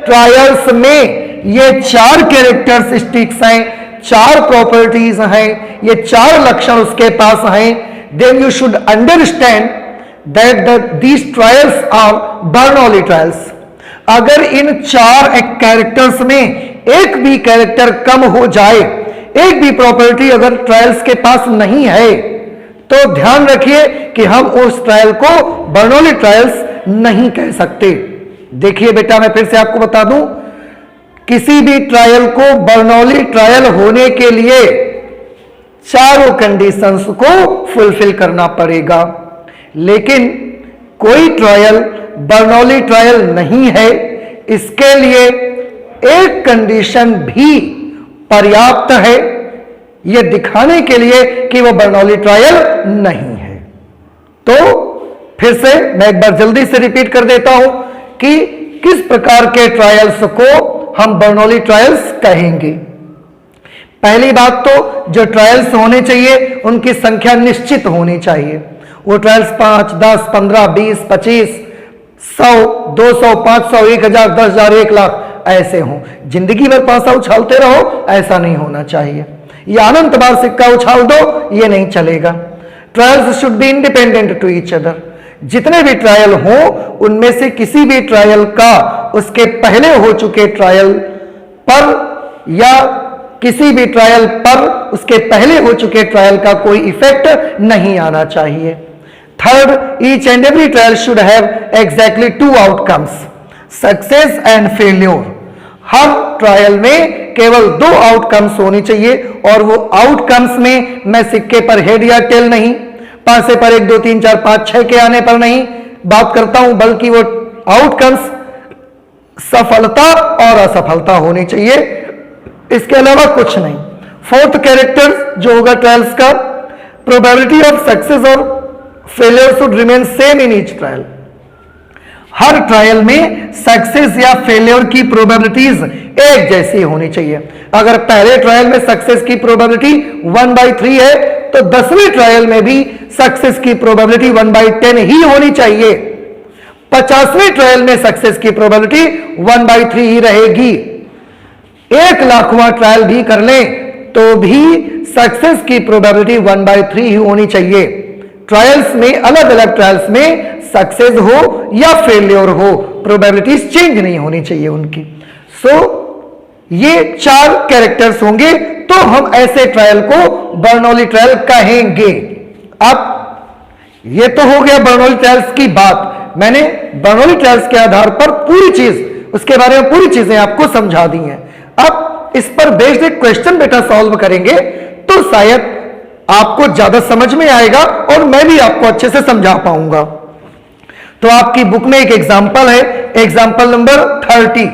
Speaker 1: ट्रायल्स में ये 4 कैरेक्टरिस्टिक्स हैं, 4 प्रॉपर्टीज हैं, ये 4 लक्षण उसके पास हैं, then you should understand that these trials are Bernoulli trials. अगर इन 4 कैरेक्टर्स में एक भी कैरेक्टर कम हो जाए, एक भी प्रॉपर्टी अगर ट्रायल्स के पास नहीं है, तो ध्यान रखिए कि हम उस ट्रायल को बर्नौली ट्रायल्स नहीं कह सकते। देखिए बेटा, मैं फिर से आपको बता दूं, किसी भी ट्रायल को बर्नौली ट्रायल होने के लिए चारों कंडीशंस को फुलफिल करना पड़ेगा, लेकिन कोई ट्रायल बर्नौली ट्रायल नहीं है, इसके लिए एक कंडीशन भी पर्याप्त है यह दिखाने के लिए कि वह बर्नौली ट्रायल नहीं है। तो फिर से मैं एक बार जल्दी से रिपीट कर देता हूं कि किस प्रकार के ट्रायल्स को हम बर्नौली ट्रायल्स कहेंगे। पहली बात तो जो ट्रायल्स होने चाहिए उनकी संख्या निश्चित होनी चाहिए। वो ट्रायल्स 5, 10, 15, 20, 25, 100, 200, 500, 1000, 10,000, 1 लाख ऐसे हों। जिंदगी भर पासा उछालते रहो, ऐसा नहीं होना चाहिए। ये अनंत बार सिक्का उछाल दो, ये नहीं चलेगा। Trials should be independent to each other. जितने भी ट्रायल हो उनमें से किसी भी ट्रायल का उसके पहले हो चुके ट्रायल पर या किसी भी ट्रायल पर उसके पहले हो चुके ट्रायल का कोई इफेक्ट नहीं आना चाहिए। Third, each and every trial should have exactly 2 outcomes, success and failure. Her trial में केवल 2 आउटकम्स होनी चाहिए, और वो आउटकम्स में मैं सिक्के पर हेड या टेल नहीं, पासे पर 1 2 3 4 5 6 के आने पर नहीं बात करता हूं, बल्कि वो आउटकम्स सफलता और असफलता होनी चाहिए, इसके अलावा कुछ नहीं। फोर्थ कैरेक्टर जो होगा ट्रायल्स का, प्रोबेबिलिटी ऑफ सक्सेस और failure should remain same in each trial. Her trial में सक्सेस या फेलियर की प्रोबेबिलिटीज एक जैसी होनी चाहिए। अगर पहले ट्रायल में सक्सेस की प्रोबेबिलिटी 1/3 है तो 10वीं ट्रायल में भी सक्सेस की प्रोबेबिलिटी 1/10 ही होनी चाहिए। 50वीं ट्रायल में सक्सेस की प्रोबेबिलिटी 1/3 ही रहेगी। 1 लाखवां ट्रायल भी कर लें तो भी सक्सेस की प्रोबेबिलिटी 1/3 ही होनी चाहिए। ट्रायल्स में, अलग अलग ट्रायल्स में सक्सेस हो या फेलियर हो, प्रोबेबिलिटीज चेंज नहीं होनी चाहिए उनकी। सो ये 4 कैरेक्टर्स होंगे तो हम ऐसे ट्रायल को बर्नौली ट्रायल कहेंगे। अब ये तो हो गया बर्नौली ट्रायल्स की बात। मैंने बर्नौली ट्रायल्स के आधार पर पूरी चीज, उसके बारे में पूरी चीजें आपको समझा दी हैं। अब इस पर बेस्ड एक क्वेश्चन बेटा सॉल्व करेंगे तो शायद आपको ज्यादा समझ में आएगा और मैं भी आपको अच्छे से समझा पाऊंगा। तो आपकी बुक में एक एग्जाम्पल है, एग्जाम्पल नंबर 30।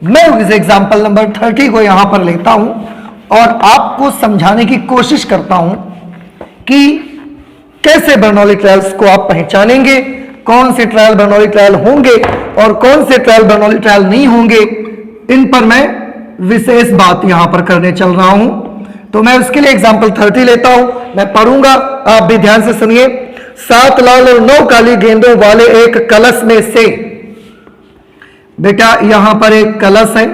Speaker 1: मैं इस एग्जाम्पल नंबर 30 को यहां पर लेता हूं और आपको समझाने की कोशिश करता हूं कि कैसे बर्नौली ट्रायल्स को आप पहचानेंगे, कौन से ट्रायल बर्नौली ट्रायल होंगे और कौन से ट्रायल बर्नौली ट्रायल नहीं होंगे। इन पर मैं विशेष बात यहां पर करने चल रहा हूं। तो मैं उसके लिए एग्जाम्पल 30 लेता हूं, मैं पढ़ूंगा, आप भी ध्यान से सुनिए। 7 लाल और 9 काली गेंदों वाले एक कलश में से, बेटा यहां पर एक कलश है,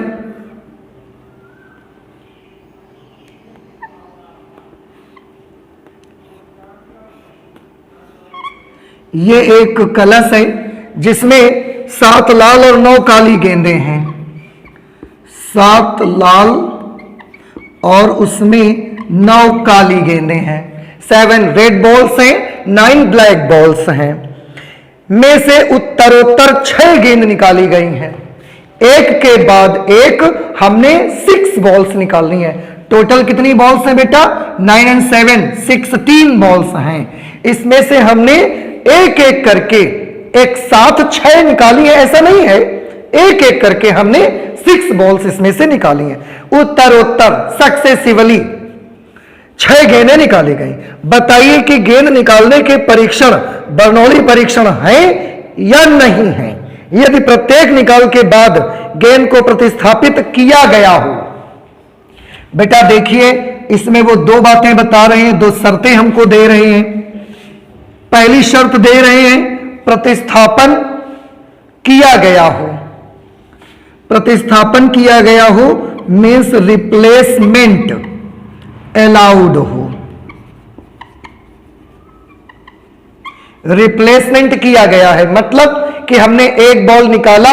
Speaker 1: ये एक कलश है जिसमें 7 लाल और 9 काली गेंदें हैं। 7 लाल और उसमें 9 काली गेंदें हैं। 7 रेड बॉल्स हैं, 9 ब्लैक बॉल्स हैं। में से उत्तरोत्तर 6 गेंद निकाली गई हैं। एक के बाद एक हमने 6 बॉल्स निकालनी है। टोटल कितनी बॉल्स हैं बेटा? 9 और 7 16 बॉल्स हैं। इसमें से हमने एक एक करके एक साथ 6 निकाली है, ऐसा नहीं है, एक एक करके हमने 6 बॉल्स इसमें से निकाली हैं। उत्तरोत्तर सक्सेसिवली 6 गेंदें निकाली गई। बताइए कि गेंद निकालने के परीक्षण बर्नौली परीक्षण है या नहीं है। यदि प्रत्येक निकाल के बाद गेंद को प्रतिस्थापित किया गया हो। बेटा देखिए, इसमें वो 2 बातें बता रहे हैं, 2 शर्तें हमको दे रहे हैं। पहली शर्त दे रहे हैं प्रतिस्थापन किया गया हो। प्रतिस्थापन किया गया हो मीन्स रिप्लेसमेंट अलाउड हो। रिप्लेसमेंट किया गया है मतलब कि हमने एक बॉल निकाला,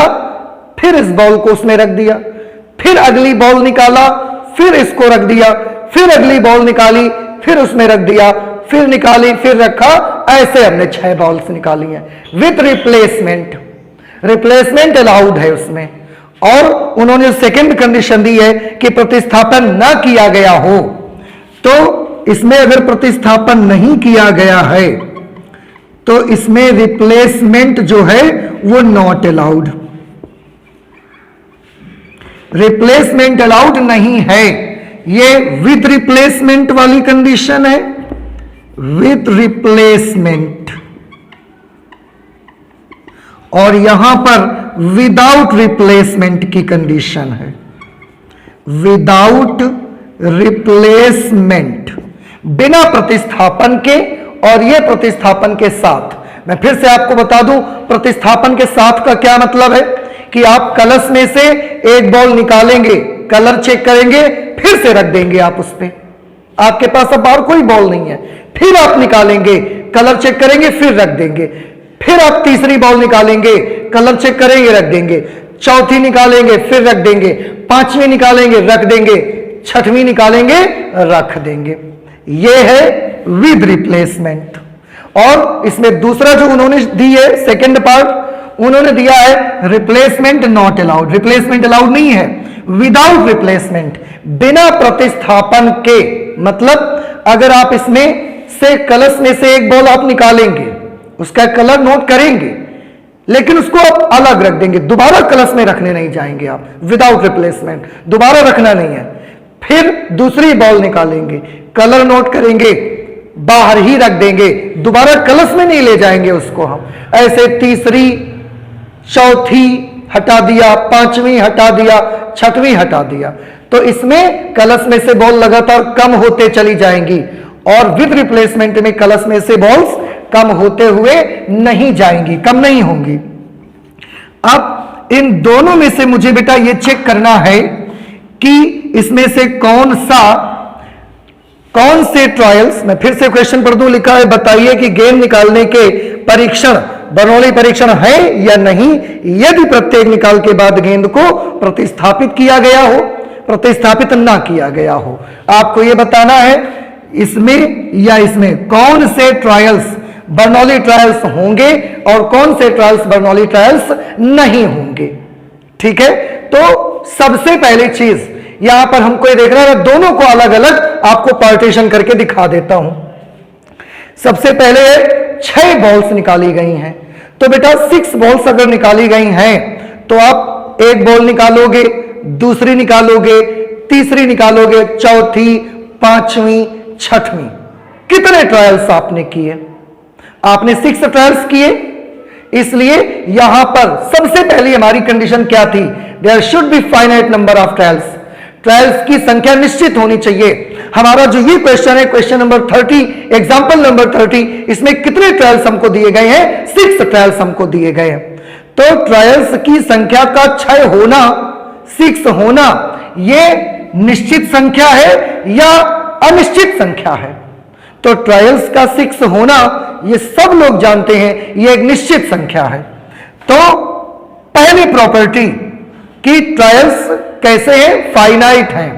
Speaker 1: फिर इस बॉल को उसमें रख दिया, फिर अगली बॉल निकाला, फिर इसको रख दिया, फिर अगली बॉल निकाली, फिर उसमें रख दिया, फिर निकाली, फिर रखा, ऐसे हमने 6 बॉल्स निकाली हैं विथ रिप्लेसमेंट। रिप्लेसमेंट अलाउड है उसमें। और उन्होंने सेकंड कंडीशन दी है कि प्रतिस्थापन ना किया गया हो। तो इसमें अगर प्रतिस्थापन नहीं किया गया है तो इसमें रिप्लेसमेंट जो है वो नॉट अलाउड। रिप्लेसमेंट अलाउड नहीं है। ये विद रिप्लेसमेंट वाली कंडीशन है, विद रिप्लेसमेंट, और यहां पर विदाउट रिप्लेसमेंट की कंडीशन है। विदाउट रिप्लेसमेंट, बिना प्रतिस्थापन के, और यह प्रतिस्थापन के साथ। मैं फिर से आपको बता दूं प्रतिस्थापन के साथ का क्या मतलब है कि आप कलश में से एक बॉल निकालेंगे, कलर चेक करेंगे, फिर से रख देंगे आप उस पे। आपके पास अब और कोई बॉल नहीं है, फिर आप निकालेंगे, कलर चेक करेंगे, फिर रख देंगे। फिर आप तीसरी बॉल निकालेंगे, कलर चेक करेंगे, रख देंगे। चौथी निकालेंगे, फिर रख देंगे। पांचवी निकालेंगे, रख देंगे। छठवीं निकालेंगे, रख देंगे। यह है विद रिप्लेसमेंट। और इसमें दूसरा जो उन्होंने दी है सेकंड पार्ट, उन्होंने दिया है replacement not allowed. Replacement allowed नहीं है, विदाउट रिप्लेसमेंट, बिना प्रतिस्थापन के। मतलब अगर आप इसमें से कलश में से एक बॉल आप निकालेंगे, उसका कलर नोट करेंगे, लेकिन उसको आप अलग रख देंगे, दोबारा कलश में रखने नहीं जाएंगे आप, विदाउट रिप्लेसमेंट, दोबारा रखना नहीं है। फिर दूसरी बॉल निकालेंगे, कलर नोट करेंगे, बाहर ही रख देंगे, दोबारा कलश में नहीं ले जाएंगे उसको हम। ऐसे तीसरी, चौथी हटा दिया, पांचवी हटा दिया, छठवीं हटा दिया। तो इसमें कलश में से बॉल लगातार कम होते चली जाएंगी और विद रिप्लेसमेंट में कलश में से बॉल्स कम होते हुए नहीं जाएंगी, कम नहीं होंगी। अब इन दोनों में से मुझे बेटा ये चेक करना है कि इसमें से कौन से ट्रायल्स, मैं फिर से क्वेश्चन पढ़ दूं, लिखा है बताइए कि गेंद निकालने के परीक्षण बर्नौली परीक्षण है या नहीं। यदि प्रत्येक निकाल के बाद गेंद को प्रतिस्थापित किया गया हो, प्रतिस्थापित ना किया गया हो। आपको यह बताना है इसमें या इसमें कौन से ट्रायल्स बर्नौली ट्रायल्स होंगे और कौन से ट्रायल्स बर्नौली ट्रायल्स नहीं होंगे। ठीक है, तो सबसे पहली चीज यहां पर हमको ये देखना है, दोनों को अलग अलग आपको पार्टीशन करके दिखा देता हूं। सबसे पहले 6 बॉल्स निकाली गई हैं, तो बेटा 6 बॉल्स अगर निकाली गई हैं तो आप एक बॉल निकालोगे, दूसरी निकालोगे, तीसरी निकालोगे, चौथी, पांचवी, छठवीं। कितने ट्रायल्स आपने किए? आपने 6 ट्रायल्स किए, इसलिए यहां पर सबसे पहली हमारी कंडीशन क्या थी? There should be finite number of trials. Trials की संख्या निश्चित होनी चाहिए। हमारा जो ये क्वेश्चन है, क्वेश्चन नंबर 30, एग्जाम्पल नंबर 30, इसमें कितने ट्रायल्स हमको दिए गए हैं? 6 ट्रायल्स हमको दिए गए हैं। तो ट्रायल्स की संख्या का 6 होना, 6 होना, ये निश्चित संख्या है या अनिश्चित संख्या है? तो ट्रायल्स का 6 होना ये सब लोग जानते हैं, ये एक निश्चित संख्या है। तो पहली प्रॉपर्टी कि ट्रायल्स कैसे हैं? फाइनाइट हैं।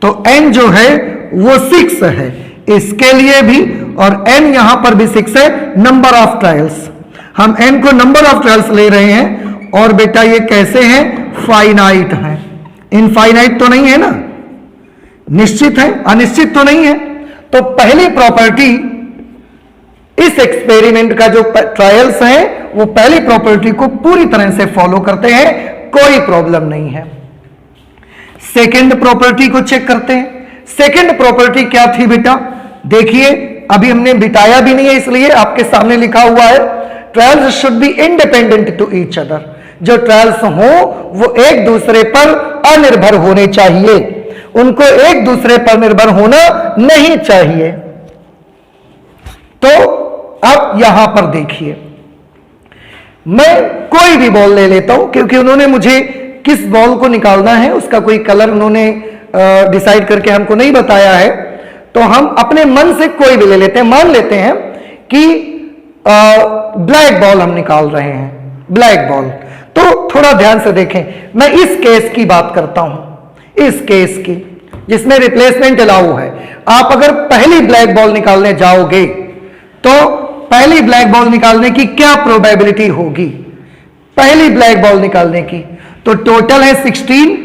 Speaker 1: तो n जो है वो 6 है इसके लिए भी, और n यहां पर भी 6 है, नंबर ऑफ ट्रायल्स। हम n को नंबर ऑफ ट्रायल्स ले रहे हैं, और बेटा ये कैसे हैं? फाइनाइट हैं। इनफाइनाइट तो नहीं है ना, निश्चित है, अनिश्चित तो नहीं है। तो पहली प्रॉपर्टी इस एक्सपेरिमेंट का जो ट्रायल्स हैं वो पहली प्रॉपर्टी को पूरी तरह से फॉलो करते हैं, कोई प्रॉब्लम नहीं है। सेकंड प्रॉपर्टी को चेक करते हैं। सेकंड प्रॉपर्टी क्या थी बेटा? देखिए, अभी हमने बिताया भी नहीं है इसलिए आपके सामने लिखा हुआ है, trials should be independent to each other. जो ट्रायल्स हो वो एक दूसरे पर अनिर्भर होने चाहिए, उनको एक दूसरे पर निर्भर होना नहीं चाहिए। तो अब यहां पर देखिए, मैं कोई भी बॉल ले लेता हूं, क्योंकि उन्होंने मुझे किस बॉल को निकालना है उसका कोई कलर उन्होंने डिसाइड करके हमको नहीं बताया है। तो हम अपने मन से कोई भी ले लेते हैं। मान लेते हैं कि ब्लैक बॉल हम निकाल रहे हैं, ब्लैक बॉल। तो थोड़ा ध्यान से देखें, मैं इस केस की बात करता हूं, इस केस की जिसमें रिप्लेसमेंट अलाउ है। आप अगर पहली ब्लैक बॉल निकालने जाओगे तो पहली ब्लैक बॉल निकालने की क्या प्रोबेबिलिटी होगी? पहली ब्लैक बॉल निकालने की तो टोटल है 16,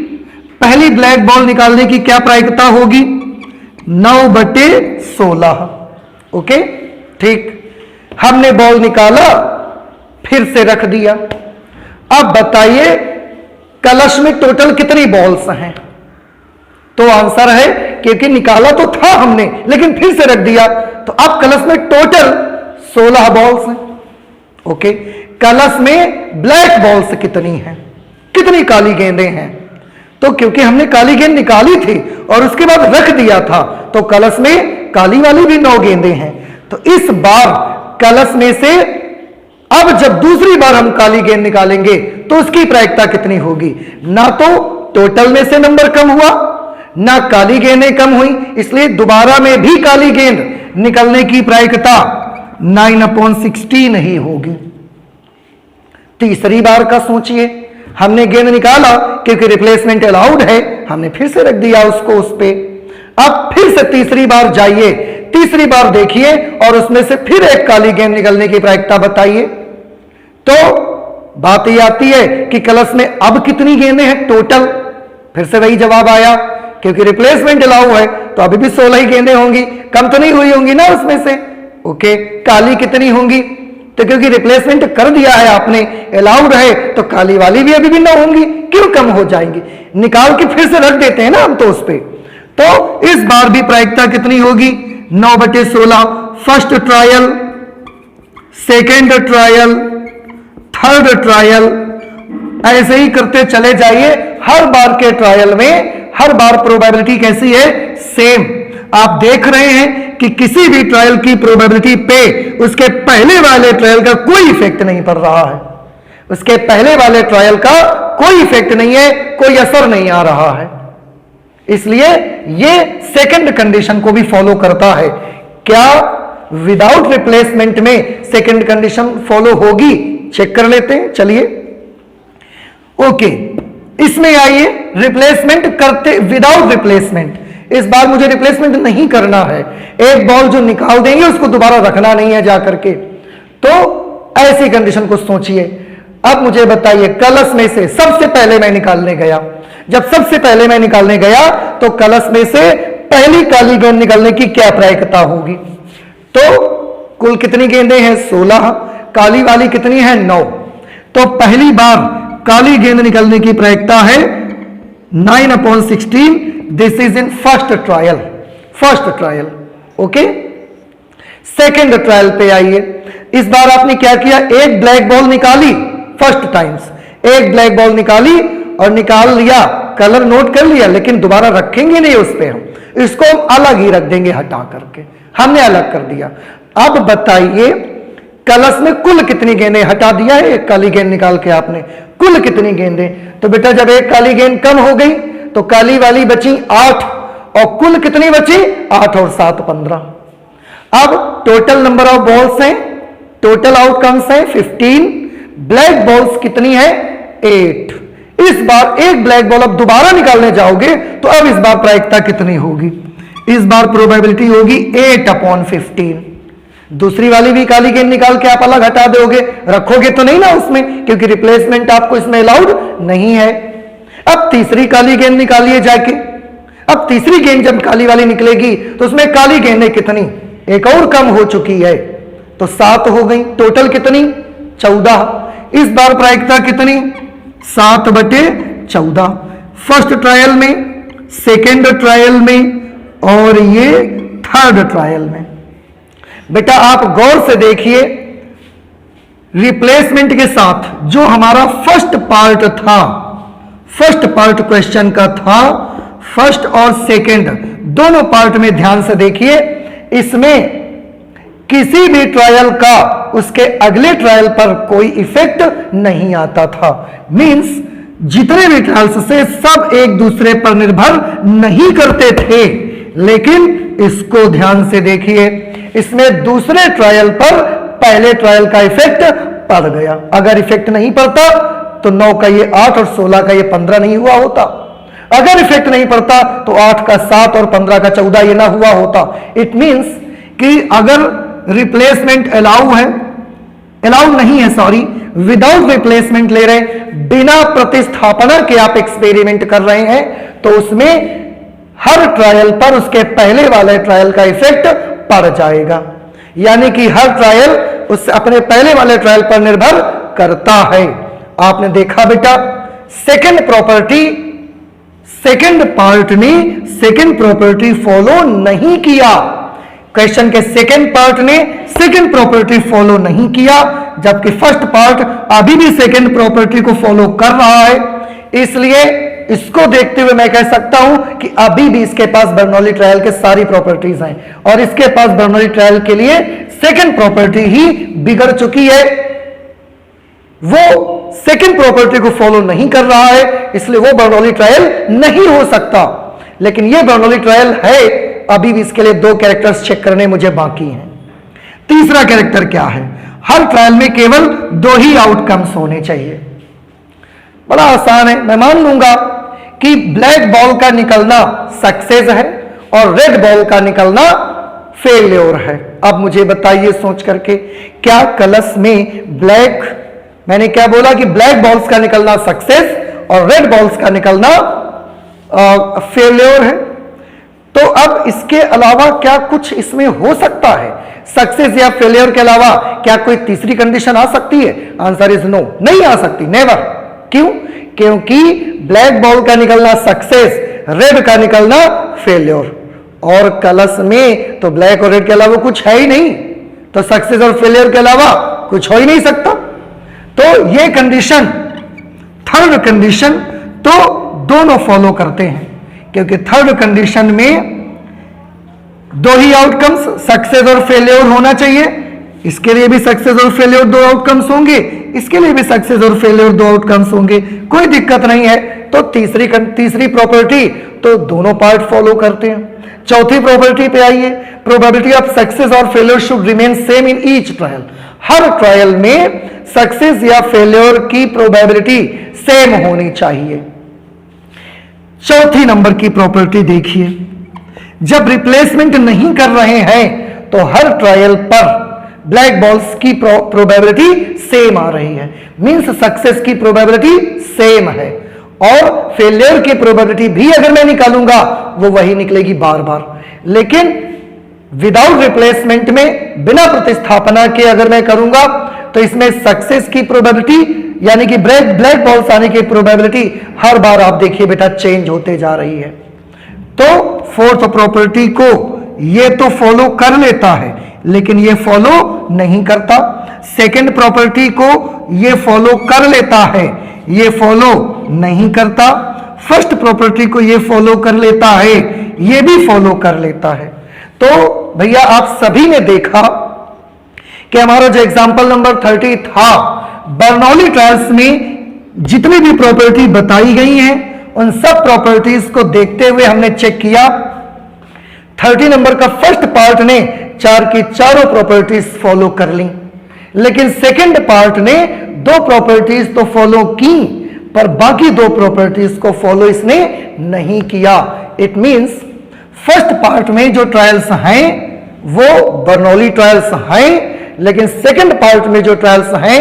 Speaker 1: पहली ब्लैक बॉल निकालने की क्या प्रायिकता होगी? 9/16। ओके, ठीक। हमने बॉल निकाला, फिर से रख दिया। अब बताइए कलश में टोटल कितनी बॉल्स हैं? तो आंसर है, क्योंकि निकाला तो था हमने लेकिन फिर से रख दिया, तो अब कलश में टोटल 16 बॉल्स हैं। ओके, कलश में ब्लैक बॉल्स कितनी हैं? कितनी काली गेंदें हैं? तो क्योंकि हमने काली गेंद निकाली थी और उसके बाद रख दिया था, तो कलश में काली वाली भी 9 गेंदें हैं। तो इस बार कलश में से अब जब दूसरी बार हम काली गेंद निकालेंगे तो उसकी प्रायिकता कितनी होगी? ना तो टोटल में से नंबर कम हुआ, ना काली गेंदें कम हुई, इसलिए दोबारा में भी काली गेंद निकलने की प्रायिकता 9/16 ही होगी। तीसरी बार का सोचिए, हमने गेंद निकाला, क्योंकि रिप्लेसमेंट अलाउड है, हमने फिर से रख दिया उसको उस पे। अब फिर से तीसरी बार जाइए, तीसरी बार देखिए और उसमें से फिर एक काली गेंद निकलने की प्रायिकता बताइए। तो बात ये आती है कि कलश में अब कितनी गेंदें हैं टोटल? फिर से वही जवाब आया, क्योंकि रिप्लेसमेंट अलाउ है तो अभी भी 16 ही गेंदें होंगी, कम तो नहीं हुई होंगी ना उसमें से। ओके, काली कितनी होंगी? तो क्योंकि रिप्लेसमेंट कर दिया है आपने, अलाउड है, तो काली वाली भी अभी भी 9 होंगी, क्यों कम हो जाएंगी? निकाल के फिर से रख देते हैं ना हम तो उस पे। तो इस बार भी प्रायिकता कितनी होगी? 9/16। First trial, second trial, third trial, ऐसे ही करते चले जाइए। हर बार के ट्रायल में हर बार प्रोबेबिलिटी कैसी है? सेम। आप देख रहे हैं कि किसी भी ट्रायल की प्रोबेबिलिटी पे उसके पहले वाले ट्रायल का कोई इफेक्ट नहीं पड़ रहा है, उसके पहले वाले ट्रायल का कोई इफेक्ट नहीं है, कोई असर नहीं आ रहा है। इसलिए ये सेकंड कंडीशन को भी फॉलो करता है। क्या विदाउट रिप्लेसमेंट में सेकंड कंडीशन फॉलो होगी? चेक कर लेते हैं, चलिए। ओके, इसमें आइए, रिप्लेसमेंट करते विदाउट रिप्लेसमेंट। इस बार मुझे रिप्लेसमेंट नहीं करना है, एक बॉल जो निकाल देंगे उसको दोबारा रखना नहीं है जाकर के। तो ऐसी कंडीशन को सोचिए। अब मुझे बताइए, कलश में से सबसे पहले मैं निकालने गया, जब सबसे पहले मैं निकालने गया तो कलश में से पहली काली गेंद निकालने की क्या प्रायिकता होगी? तो कुल कितनी गेंदें हैं? 16, काली वाली कितनी है? 9। तो पहली बार काली गेंद निकलने की प्रायिकता है 9/16। This is in first trial, first trial. Okay, second trial पे आइए। इस बार आपने क्या किया? एक ब्लैक बॉल निकाली, फर्स्ट टाइम्स एक ब्लैक बॉल निकाली और निकाल लिया, कलर नोट कर लिया, लेकिन दोबारा रखेंगे नहीं उस पे, हम इसको हम अलग ही रख देंगे हटा करके, हमने अलग कर दिया। अब बताइए, कलश में कुल कितनी गेंदें? हटा दिया है एक काली गेंद निकाल के आपने, कुल कितनी गेंदें? तो बेटा जब एक काली गेंद कम हो गई तो काली वाली बची 8, और कुल कितनी बची? 8 और 7 15। अब टोटल नंबर ऑफ बॉल्स हैं, टोटल आउटकम्स हैं 15, ब्लैक बॉल्स कितनी है? 8। इस बार एक ब्लैक बॉल अब दोबारा निकालने जाओगे तो अब इस बार प्रायिकता कितनी होगी? इस बार प्रोबेबिलिटी होगी 8/15। दूसरी वाली भी काली गेंद निकाल के आप अलग हटा दोगे, रखोगे तो नहीं ना उसमें, क्योंकि रिप्लेसमेंट आपको इसमें अलाउड नहीं है। अब तीसरी काली गेंद निकालिए जाके। अब तीसरी गेंद जब काली वाली निकलेगी तो उसमें काली गेंदें कितनी? एक और कम हो चुकी है, तो 7 हो गई, टोटल कितनी? 14। इस बार प्रायिकता कितनी? 7/14। फर्स्ट ट्रायल में, सेकेंड ट्रायल में और ये थर्ड ट्रायल में। बेटा आप गौर से देखिए, रिप्लेसमेंट के साथ जो हमारा फर्स्ट पार्ट था, फर्स्ट पार्ट क्वेश्चन का था, फर्स्ट और सेकंड दोनों पार्ट में ध्यान से देखिए, इसमें किसी भी ट्रायल का उसके अगले ट्रायल पर कोई इफेक्ट नहीं आता था। मींस जितने भी ट्रायल्स से सब एक दूसरे पर निर्भर नहीं करते थे, लेकिन इसको ध्यान से देखिए, इसमें दूसरे ट्रायल पर पहले ट्रायल का इफेक्ट पड़ गया। अगर इफेक्ट नहीं पड़ता तो 9 का ये 8 और 16 का ये 15 नहीं हुआ होता। अगर इफेक्ट नहीं पड़ता तो 8 का 7 और 15 का 14 ये ना हुआ होता। इट मींस कि अगर रिप्लेसमेंट अलाउ है, अलाउ नहीं है, सॉरी, विदाउट रिप्लेसमेंट ले रहे, बिना प्रतिस्थापना के आप एक्सपेरिमेंट कर रहे हैं, तो उसमें हर ट्रायल पर उसके पहले वाले ट्रायल का इफेक्ट पड़ जाएगा। यानी कि हर ट्रायल उस अपने पहले वाले ट्रायल पर निर्भर करता है। आपने देखा बेटा, सेकंड प्रॉपर्टी, सेकंड पार्ट ने सेकंड प्रॉपर्टी फॉलो नहीं किया। क्वेश्चन के सेकंड पार्ट ने सेकंड प्रॉपर्टी फॉलो नहीं किया, जबकि फर्स्ट पार्ट अभी भी सेकंड प्रॉपर्टी को फॉलो कर रहा है। इसलिए इसको देखते हुए मैं कह सकता हूं कि अभी भी इसके पास बर्नौली ट्रायल के सारी प्रॉपर्टीज हैं, और इसके पास बर्नौली ट्रायल के लिए सेकंड प्रॉपर्टी ही बिगड़ चुकी है। वो सेकंड प्रॉपर्टी को फॉलो नहीं कर रहा है, इसलिए वो बर्नौली ट्रायल नहीं हो सकता। लेकिन ये बर्नौली ट्रायल है, अभी भी इसके लिए 2 कैरेक्टर्स चेक करने मुझे बाकी हैं। तीसरा कैरेक्टर क्या है? हर ट्रायल में केवल 2 ही आउटकम्स होने चाहिए। बड़ा आसान है, मैं मान लूंगा कि ब्लैक बॉल का निकलना सक्सेस है और रेड बॉल का निकलना फेल्योर है। अब मुझे बताइए सोच करके, क्या कलश में ब्लैक, मैंने क्या बोला कि ब्लैक बॉल्स का निकलना सक्सेस और रेड बॉल्स का निकलना फेल्योर है? तो अब इसके अलावा क्या कुछ इसमें हो सकता है? सक्सेस या फेलियर के अलावा क्या कोई तीसरी कंडीशन आ सकती है? आंसर इज नो, नहीं आ सकती, नेवर। क्यों? क्योंकि ब्लैक बॉल का निकलना सक्सेस, रेड का निकलना फेलियर, और कलश में तो ब्लैक और रेड के अलावा कुछ है ही नहीं, तो सक्सेस और फेलियर के अलावा कुछ हो ही नहीं सकता। तो ये कंडीशन, थर्ड कंडीशन, तो दोनों फॉलो करते हैं, क्योंकि थर्ड कंडीशन में 2 ही आउटकम्स, सक्सेस और फेलियर होना चाहिए। इसके लिए भी सक्सेस और फेलियर 2 आउटकम्स होंगे, इसके लिए भी सक्सेस और फेलियर 2 आउटकम्स होंगे, कोई दिक्कत नहीं है। तो तीसरी प्रॉपर्टी तो दोनों पार्ट फॉलो करते हैं। चौथी प्रॉपर्टी पे आइए, प्रोबेबिलिटी ऑफ सक्सेस और failure should remain same in each trial. Her trial में सक्सेस या फेलियर की प्रोबेबिलिटी सेम होनी चाहिए। चौथी नंबर की प्रॉपर्टी देखिए, जब रिप्लेसमेंट नहीं कर रहे हैं तो हर ट्रायल पर ब्लैक बॉल्स की प्रोबेबिलिटी सेम आ रही है, मींस सक्सेस की प्रोबेबिलिटी सेम है, और फेलियर की प्रोबेबिलिटी भी अगर मैं निकालूंगा वो वही निकलेगी बार बार। लेकिन विदाउट रिप्लेसमेंट में, बिना प्रतिस्थापना के अगर मैं करूंगा तो इसमें सक्सेस की प्रोबेबिलिटी यानी कि ब्लैक बॉल्स आने की प्रोबेबिलिटी हर बार आप देखिए बेटा चेंज होते जा रही है। तो फोर्थ प्रॉपर्टी को ये तो फॉलो कर लेता है लेकिन ये फॉलो नहीं करता। सेकंड प्रॉपर्टी को ये फॉलो कर लेता है, ये फॉलो नहीं करता। फर्स्ट प्रॉपर्टी को ये फॉलो कर लेता है, ये भी फॉलो कर लेता है। तो भैया आप सभी ने देखा कि हमारा जो एग्जांपल नंबर 30 था, बर्नौली ट्रायल्स में जितनी भी प्रॉपर्टी बताई गई हैं उन सब प्रॉपर्टीज को देखते हुए हमने चेक किया। 30 नंबर का फर्स्ट पार्ट ने चार की चारों प्रॉपर्टीज फॉलो कर ली, लेकिन सेकंड पार्ट ने दो प्रॉपर्टीज तो फॉलो की पर बाकी दो प्रॉपर्टीज को फॉलो इसने नहीं किया। इट मींस फर्स्ट पार्ट में जो ट्रायल्स हैं वो बर्नौली ट्रायल्स हैं, लेकिन सेकंड पार्ट में जो ट्रायल्स हैं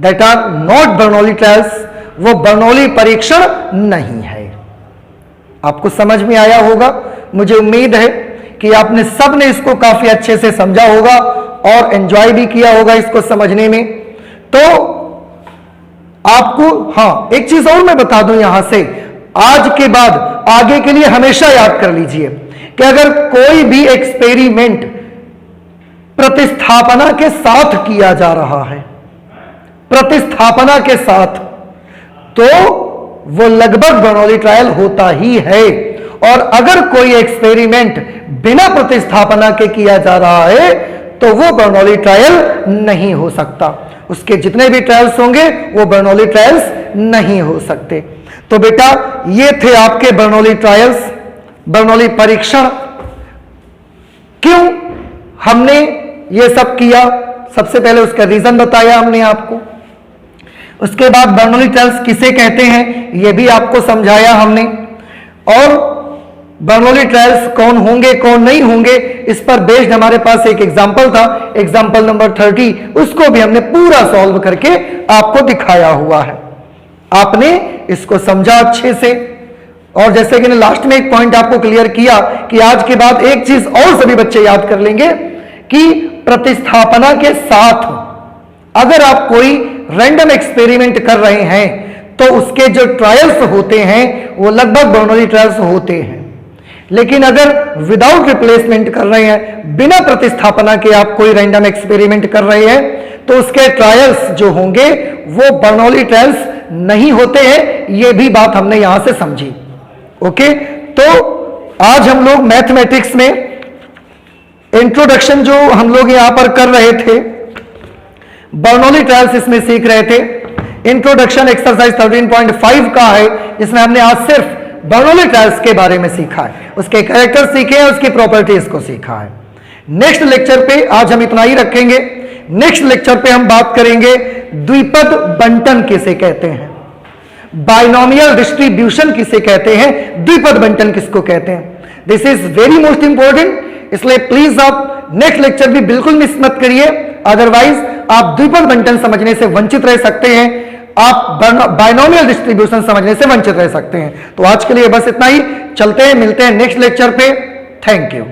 Speaker 1: that are not Bernoulli trials, वो बर्नौली परीक्षण नहीं है। आपको समझ में आया होगा, मुझे उम्मीद है कि आपने सब ने इसको काफी अच्छे से समझा होगा और एंजॉय भी किया होगा इसको समझने में। तो आपको एक चीज और मैं बता दूं यहां से, आज के बाद आगे के लिए हमेशा याद कर लीजिए कि अगर कोई भी एक्सपेरिमेंट प्रतिस्थापना के साथ किया जा रहा है, प्रतिस्थापना के साथ, तो वो लगभग बर्नौली ट्रायल होता ही है। और अगर कोई एक्सपेरिमेंट बिना प्रतिस्थापना के किया जा रहा है तो वो बर्नौली ट्रायल नहीं हो सकता। उसके जितने भी ट्रायल्स होंगे वो बर्नौली ट्रायल्स नहीं हो सकते। तो बेटा ये थे आपके बर्नौली ट्रायल्स, बर्नौली परीक्षण। क्यों हमने ये सब किया, सबसे पहले उसका रीजन बताया हमने आपको। उसके बाद बर्नौली ट्रायल्स किसे कहते हैं ये भी आपको समझाया हमने, और बर्नौली ट्रायल्स कौन होंगे कौन नहीं होंगे इस पर बेस्ड हमारे पास एक एग्जाम्पल था, एग्जाम्पल नंबर 30, उसको भी हमने पूरा सॉल्व करके आपको दिखाया हुआ है। आपने इसको समझा अच्छे से, और जैसे कि लास्ट में एक पॉइंट आपको क्लियर किया कि आज के बाद एक चीज और सभी बच्चे याद कर लेंगे कि प्रतिस्थापना के साथ अगर आप कोई रैंडम एक्सपेरिमेंट कर रहे हैं तो उसके जो ट्रायल्स होते हैं वो लगभग बर्नौली ट्रायल्स होते हैं। लेकिन अगर विदाउट रिप्लेसमेंट कर रहे हैं, बिना प्रतिस्थापना के आप कोई रैंडम एक्सपेरिमेंट कर रहे हैं, तो उसके ट्रायल्स जो होंगे वो बर्नौली ट्रायल्स नहीं होते हैं। ये भी बात हमने यहां से समझी। ओके, तो आज हम लोग मैथमेटिक्स में इंट्रोडक्शन जो हम लोग यहां पर कर रहे थे, बर्नौली ट्रायल्स इसमें सीख रहे थे। इंट्रोडक्शन एक्सरसाइज 13.5 का है, जिसमें हमने आज सिर्फ बर्नौली ट्रायल्स के बारे में सीखा है, उसके कैरेक्टर सीखे हैं, उसकी प्रॉपर्टीज को सीखा है। नेक्स्ट लेक्चर पे आज हम इतना ही रखेंगे। नेक्स्ट लेक्चर पे हम बात करेंगे द्विपद बंटन किसे कहते हैं, बाइनोमियल डिस्ट्रीब्यूशन किसे कहते हैं, द्विपद बंटन किसको कहते हैं। This is very most important, इसलिए प्लीज आप नेक्स्ट लेक्चर भी बिल्कुल मिस मत करिए, अदरवाइज आप द्विपद बंटन समझने से वंचित रह सकते हैं, आप बाइनोमियल डिस्ट्रीब्यूशन समझने से वंचित रह सकते हैं। तो आज के लिए बस इतना ही, चलते हैं, मिलते हैं नेक्स्ट लेक्चर पे। Thank you.